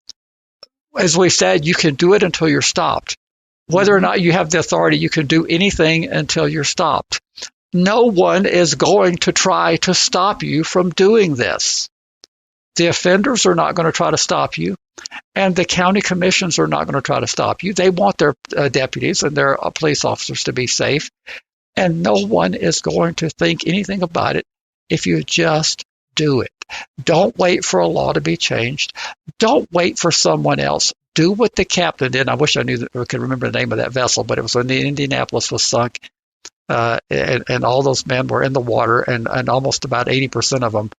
as we said, you can do it until you're stopped. Whether or not you have the authority, you can do anything until you're stopped. No one is going to try to stop you from doing this. The offenders are not going to try to stop you, and the county commissions are not going to try to stop you. They want their deputies and their police officers to be safe, and no one is going to think anything about it if you just do it. Don't wait for a law to be changed. Don't wait for someone else. Do what the captain did. I wish I could remember the name of that vessel, but it was when the Indianapolis was sunk, and all those men were in the water, and almost about 80% of them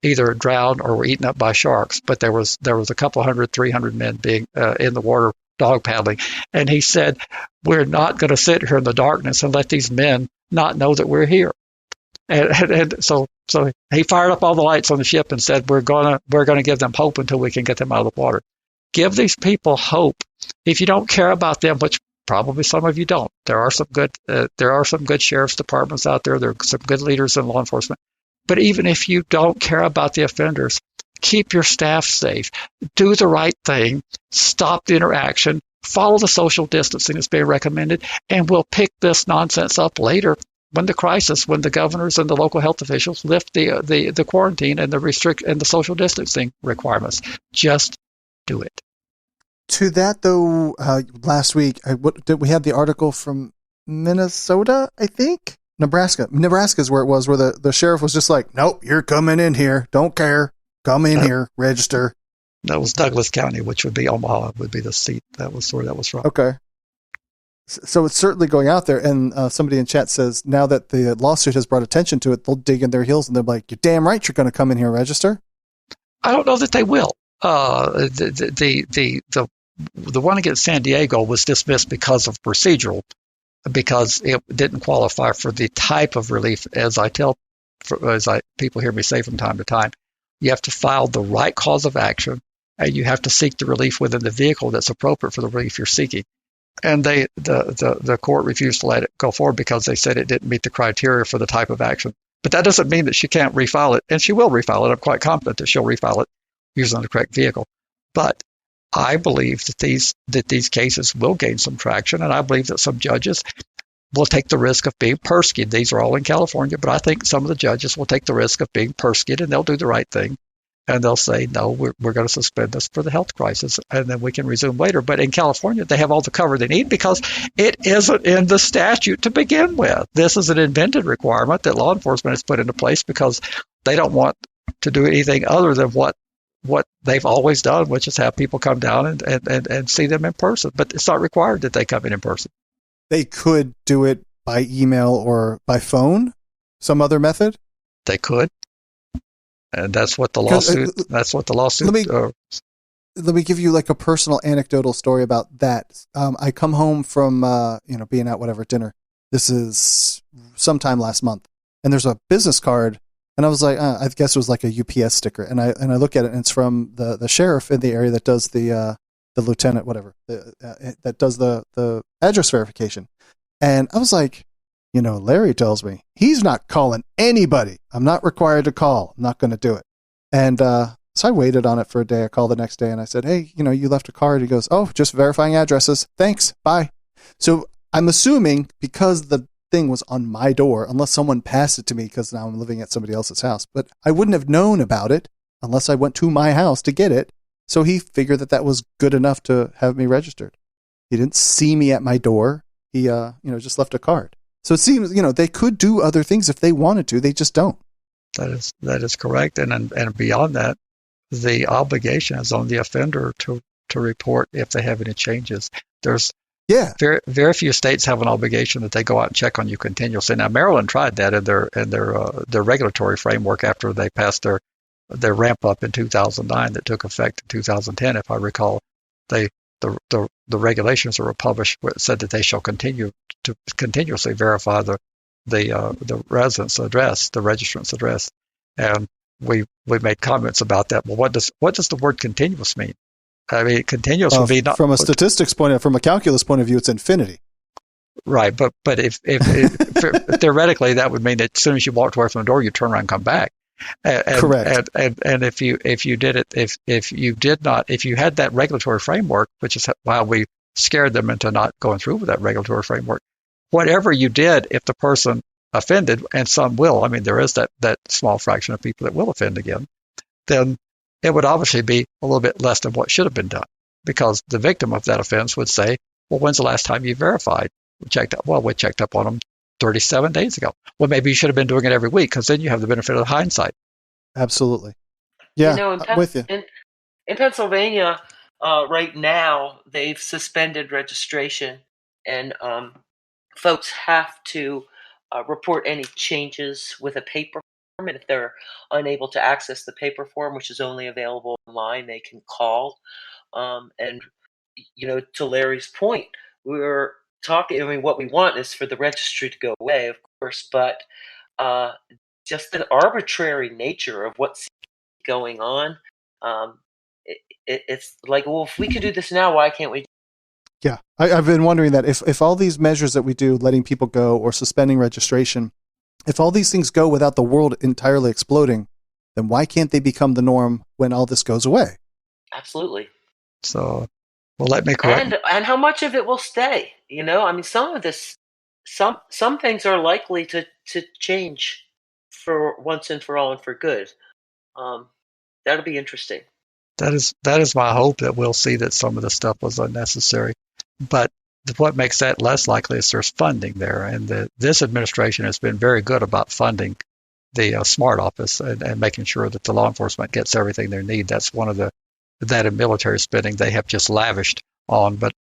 either drowned or were eaten up by sharks. But there was a couple 300 men being in the water dog paddling. And he said, we're not going to sit here in the darkness and let these men not know that we're here. And so he fired up all the lights on the ship and said, we're going to give them hope until we can get them out of the water. Give these people hope. If you don't care about them, which probably some of you don't, there are some good sheriff's departments out there. There are some good leaders in law enforcement. But even if you don't care about the offenders, keep your staff safe. Do the right thing. Stop the interaction. Follow the social distancing that's being recommended, and we'll pick this nonsense up later when the governors and the local health officials lift the quarantine and the social distancing requirements. Just do it. To that, though, last week, we had the article from Minnesota, I think? Nebraska is where it was, where the sheriff was just like, nope, you're coming in here. Don't care. Come in here. Register. That was Douglas County, which would be Omaha, would be the seat. That was where that was from. Okay. So it's certainly going out there. And somebody in chat says, now that the lawsuit has brought attention to it, they'll dig in their heels and they're like, you're damn right you're going to come in here and register. I don't know that they will. The one against San Diego was dismissed because of procedural, because it didn't qualify for the type of relief, people hear me say from time to time. You have to file the right cause of action, and you have to seek the relief within the vehicle that's appropriate for the relief you're seeking. And the court refused to let it go forward because they said it didn't meet the criteria for the type of action. But that doesn't mean that she can't refile it, and she will refile it. I'm quite confident that she'll refile it using the correct vehicle. But I believe that these cases will gain some traction, and I believe that some judges will take the risk of being persecuted. These are all in California, but I think some of the judges will take the risk of being persecuted, and they'll do the right thing. And they'll say, no, we're going to suspend this for the health crisis, and then we can resume later. But in California, they have all the cover they need because it isn't in the statute to begin with. This is an invented requirement that law enforcement has put into place because they don't want to do anything other than what they've always done, which is have people come down and see them in person. But it's not required that they come in person. They could do it by email or by phone, some other method? They could. And that's what the lawsuit. Let me give you like a personal anecdotal story about that. I come home from being out dinner. This is sometime last month, and there's a business card And I was like, I guess it was like a UPS sticker. And I look at it, and it's from the sheriff in the area that does the lieutenant, whatever, that does the address verification. And I was like, Larry tells me he's not calling anybody. I'm not required to call. I'm not going to do it. And so I waited on it for a day. I called the next day and I said, hey, you left a card. He goes, oh, just verifying addresses. Thanks. Bye. So I'm assuming because the thing was on my door, unless someone passed it to me because now I'm living at somebody else's house, but I wouldn't have known about it unless I went to my house to get it. So he figured that was good enough to have me registered. He didn't see me at my door. He, just left a card. So it seems, they could do other things if they wanted to. They just don't. That is correct. And beyond that, the obligation is on the offender to report if they have any changes. There's very, very few states have an obligation that they go out and check on you continuously. Now, Maryland tried that in their regulatory framework after they passed their ramp up in 2009 that took effect in 2010, if I recall. The regulations that were published said that they shall continue to continuously verify the resident's address, the registrant's address, and we made comments about that. Well, what does the word continuous mean? I mean, continuous would be not from a statistics from a calculus point of view, it's infinity. Right, but if theoretically that would mean that as soon as you walked away from the door, you turn around and come back. Correct. And if you did it, if you had that regulatory framework, which is why we scared them into not going through with that regulatory framework, whatever you did, if the person offended, and some will, I mean, there is that small fraction of people that will offend again, then it would obviously be a little bit less than what should have been done, because the victim of that offense would say, well, when's the last time you verified? We checked up on them 37 days ago. Well, maybe you should have been doing it every week, because then you have the benefit of the hindsight. Absolutely. Yeah, with you. In Pennsylvania, right now, they've suspended registration, and folks have to report any changes with a paper form. And if they're unable to access the paper form, which is only available online, they can call. And, to Larry's point, we're talking, I mean, what we want is for the registry to go away, of course, but just the arbitrary nature of what's going on. It's like, well, if we could do this now, why can't we? Yeah, I've been wondering that if all these measures that we do, letting people go or suspending registration, if all these things go without the world entirely exploding, then why can't they become the norm when all this goes away? Absolutely. So, well, let me correct. And how much of it will stay? I mean, some of this, some things are likely to change for once and for all and for good. That'll be interesting. That is my hope, that we'll see that some of the stuff was unnecessary. But what makes that less likely is there's funding there, and this administration has been very good about funding the SMART office and making sure that the law enforcement gets everything they need. That's one of that in military spending they have just lavished on. But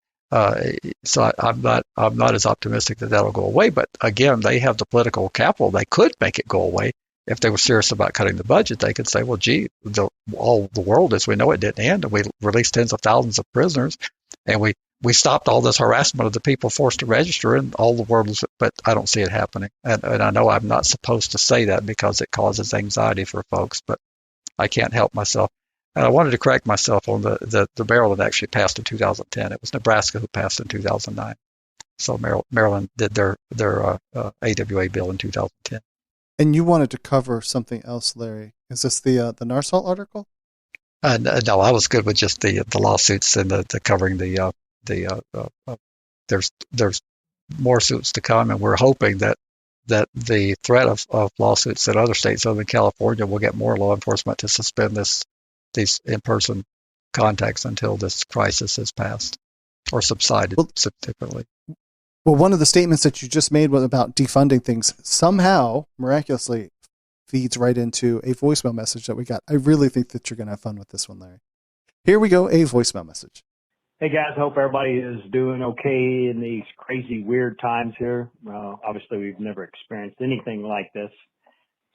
so I'm not as optimistic that that'll go away. But again, they have the political capital; they could make it go away. If they were serious about cutting the budget, they could say, well, gee, all the world as we know it didn't end, and we released tens of thousands of prisoners, and we stopped all this harassment of the people forced to register, and all the world was, but I don't see it happening. And I know I'm not supposed to say that because it causes anxiety for folks, but I can't help myself. And I wanted to correct myself on the Maryland actually passed in 2010. It was Nebraska who passed in 2009. So Maryland did their AWA bill in 2010. And you wanted to cover something else, Larry. Is this the RSOL article? No, I was good with just the lawsuits and the covering there's more suits to come, and we're hoping that the threat of lawsuits in other states other than California will get more law enforcement to suspend these in-person contacts until this crisis has passed or subsided significantly. Well, one of the statements that you just made was about defunding things. Somehow, miraculously, feeds right into a voicemail message that we got. I really think that you're going to have fun with this one, Larry. Here we go, a voicemail message. Hey, guys. Hope everybody is doing okay in these crazy, weird times here. Obviously, we've never experienced anything like this.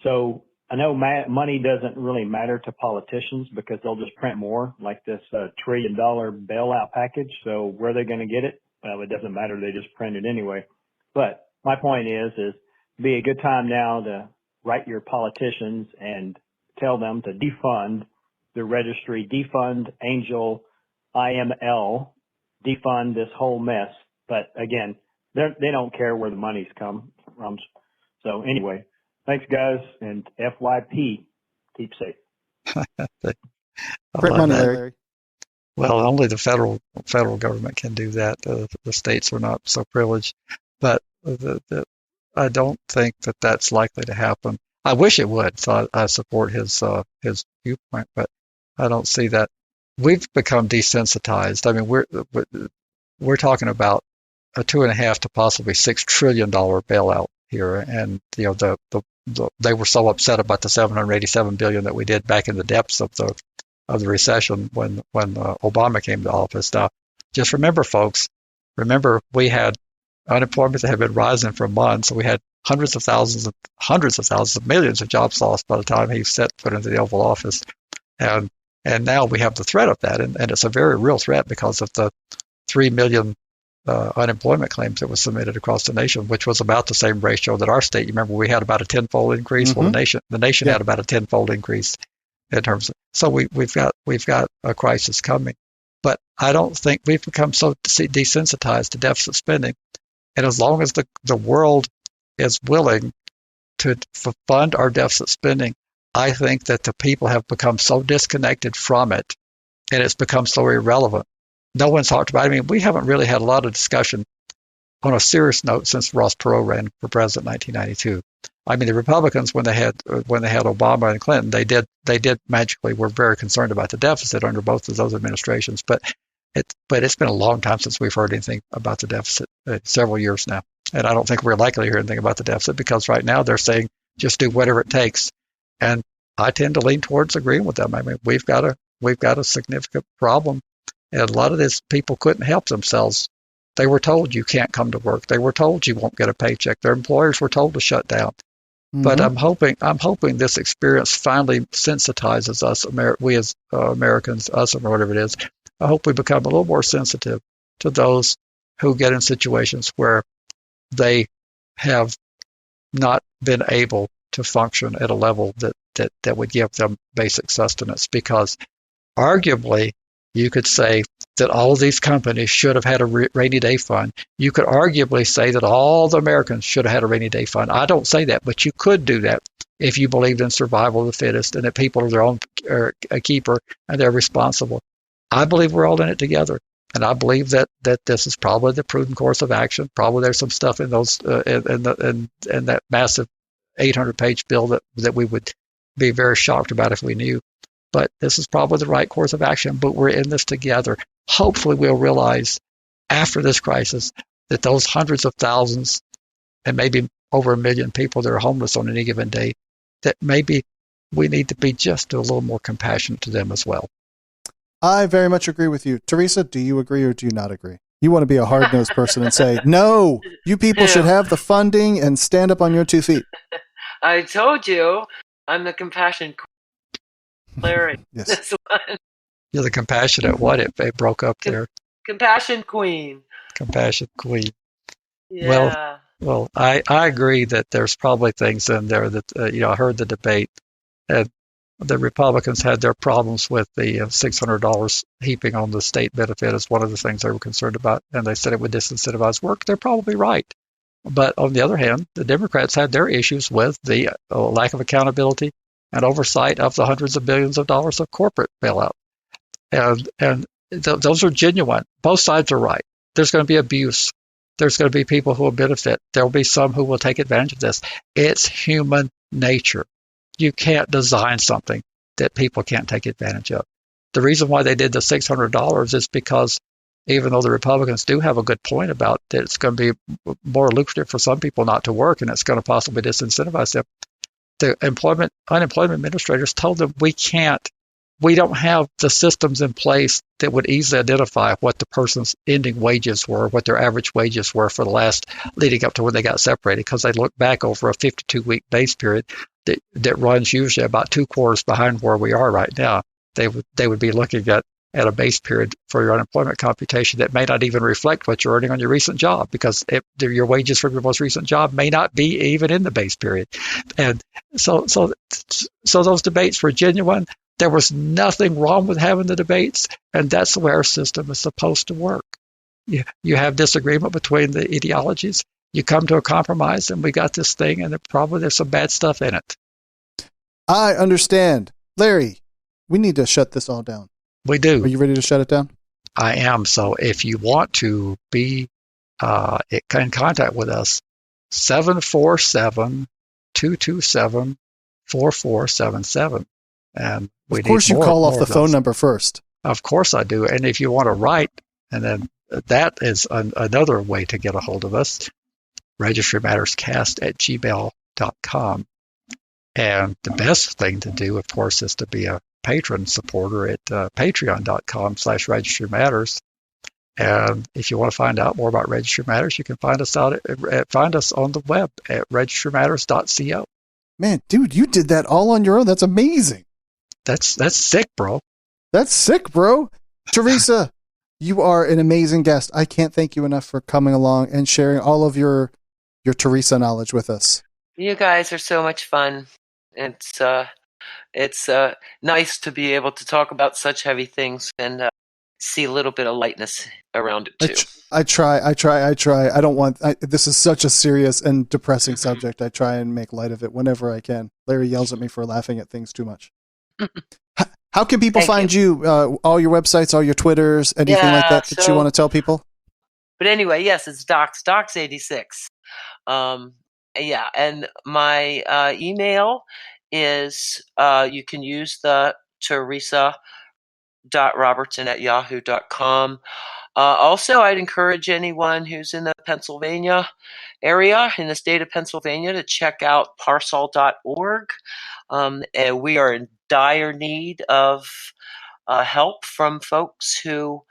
So I know money doesn't really matter to politicians because they'll just print more, like this $1 trillion bailout package. So where are they going to get it? Well, it doesn't matter. They just print it anyway. But my point is be a good time now to write your politicians and tell them to defund the registry, defund Angel, IML, defund this whole mess. But again, they don't care where the money's come from. So anyway, thanks guys, and FYP, keep safe. Print money, Larry. Well, only the federal government can do that. The states are not so privileged, but I don't think that that's likely to happen. I wish it would, so I support his viewpoint, but I don't see that. We've become desensitized. I mean, we're talking about a $2.5 to possibly $6 trillion bailout here, and you know they were so upset about the $787 billion that we did back in the depths of the recession when Obama came to office. Now, just remember, folks, we had unemployment that had been rising for months. So we had hundreds of thousands of millions of jobs lost by the time he set foot into the Oval Office, and now we have the threat of that, and it's a very real threat because of the 3 million unemployment claims that was submitted across the nation, which was about the same ratio that our state. You remember we had about a tenfold increase. Mm-hmm. Well, the nation had about a tenfold increase in terms of. So we've got a crisis coming, but I don't think we've become so desensitized to deficit spending, and as long as the world is willing to fund our deficit spending, I think that the people have become so disconnected from it, and it's become so irrelevant. No one's talked about it. I mean, we haven't really had a lot of discussion on a serious note since Ross Perot ran for president in 1992. I mean, the Republicans, when they had Obama and Clinton, they did magically were very concerned about the deficit under both of those administrations. But it's been a long time since we've heard anything about the deficit, several years now. And I don't think we're likely to hear anything about the deficit because right now they're saying just do whatever it takes. And I tend to lean towards agreeing with them. I mean, we've got a significant problem. And a lot of this, people couldn't help themselves. They were told you can't come to work. They were told you won't get a paycheck. Their employers were told to shut down. Mm-hmm. But I'm hoping this experience finally sensitizes us, we as Americans, us or whatever it is. I hope we become a little more sensitive to those who get in situations where they have not been able to function at a level that would give them basic sustenance. Because arguably, you could say that all of these companies should have had a rainy day fund. You could arguably say that all the Americans should have had a rainy day fund. I don't say that, but you could do that if you believed in survival of the fittest and that people are their own keeper and they're responsible. I believe we're all in it together, and I believe that this is probably the prudent course of action. Probably there's some stuff in those in that massive 800-page bill that we would be very shocked about if we knew. But this is probably the right course of action, but we're in this together. Hopefully we'll realize after this crisis that those hundreds of thousands and maybe over 1 million people that are homeless on any given day, that maybe we need to be just a little more compassionate to them as well. I very much agree with you. Teresa, do you agree or do you not agree? You want to be a hard-nosed person and say, no, you people should have the funding and stand up on your 2 feet. I told you, I'm the compassion Larry. Yes. This one. You're the compassionate what? It broke up there. Compassion queen. Compassion queen. Yeah. Well, I agree that there's probably things in there that, I heard the debate, and the Republicans had their problems with the $600 heaping on the state benefit as one of the things they were concerned about, and they said it would disincentivize work. They're probably right. But on the other hand, the Democrats had their issues with the lack of accountability and oversight of the hundreds of billions of dollars of corporate bailout. And those are genuine. Both sides are right. There's going to be abuse. There's going to be people who will benefit. There will be some who will take advantage of this. It's human nature. You can't design something that people can't take advantage of. The reason why they did the $600 is because even though the Republicans do have a good point about that it's going to be more lucrative for some people not to work and it's going to possibly disincentivize them, the unemployment administrators told them we don't have the systems in place that would easily identify what the person's ending wages were, what their average wages were for the last leading up to when they got separated, because they look back over a 52-week base period that runs usually about 2 quarters behind where we are right now. They would be looking at at a base period for your unemployment computation that may not even reflect what you're earning on your recent job, because your wages from your most recent job may not be even in the base period. And so those debates were genuine. There was nothing wrong with having the debates, and that's the way our system is supposed to work. You have disagreement between the ideologies. You come to a compromise, and we got this thing, and there's some bad stuff in it. I understand. Larry, we need to shut this all down. We do. Are you ready to shut it down? I am. So if you want to be in contact with us, 747-227-4477. And of course you call off the phone number first. Of course I do. And if you want to write, and then that is another way to get a hold of us, registrymatterscast@gmail.com. And the best thing to do, of course, is to be a patron supporter at patreon.com/registrymatters. And if you want to find out more about Registry Matters, you can find us on the web at registrymatters.co. Man, dude, you did that all on your own. That's amazing. That's sick, bro. That's sick, bro. Theresa, you are an amazing guest. I can't thank you enough for coming along and sharing all of your Theresa knowledge with us. You guys are so much fun. It's nice to be able to talk about such heavy things and see a little bit of lightness around it too. I try. I don't want. This is such a serious and depressing subject. I try and make light of it whenever I can. Larry yells at me for laughing at things too much. How can people find you? All your websites, all your Twitters, anything like that you want to tell people? But anyway, yes, it's Docs86. Yeah, and my email is you can use the Theresa.Robertson@yahoo.com. Also, I'd encourage anyone who's in the Pennsylvania area, in the state of Pennsylvania, to check out RSOL.org. And we are in dire need of help from folks who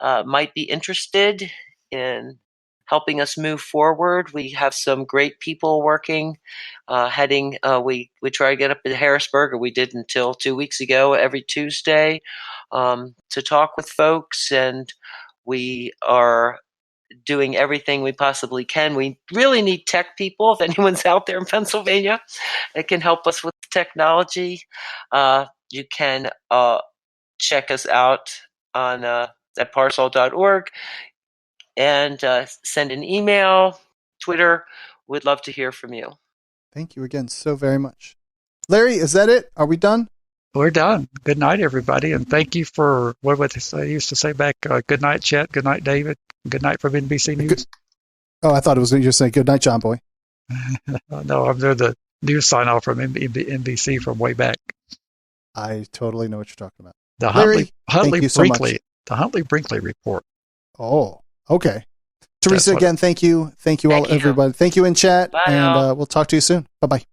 might be interested in helping us move forward. We have some great people working, we try to get up in Harrisburg, or we did until 2 weeks ago, every Tuesday, to talk with folks, and we are doing everything we possibly can. We really need tech people. If anyone's out there in Pennsylvania that can help us with technology, you can check us out on at parsol.org and send an email, Twitter. We'd love to hear from you. Thank you again so very much. Larry, is that it? Are we done? We're done. Good night, everybody. And thank you for what I used to say back. Good night, Chet. Good night, David. Good night from NBC News. I thought it was you were saying good night, John Boy. No, I'm doing the news sign off from NBC from way back. I totally know what you're talking about. The Larry, Huntley Brinkley report. Oh, okay. Theresa, again, thank you. Thank you all, everybody. Thank you in chat. Bye, and we'll talk to you soon. Bye-bye.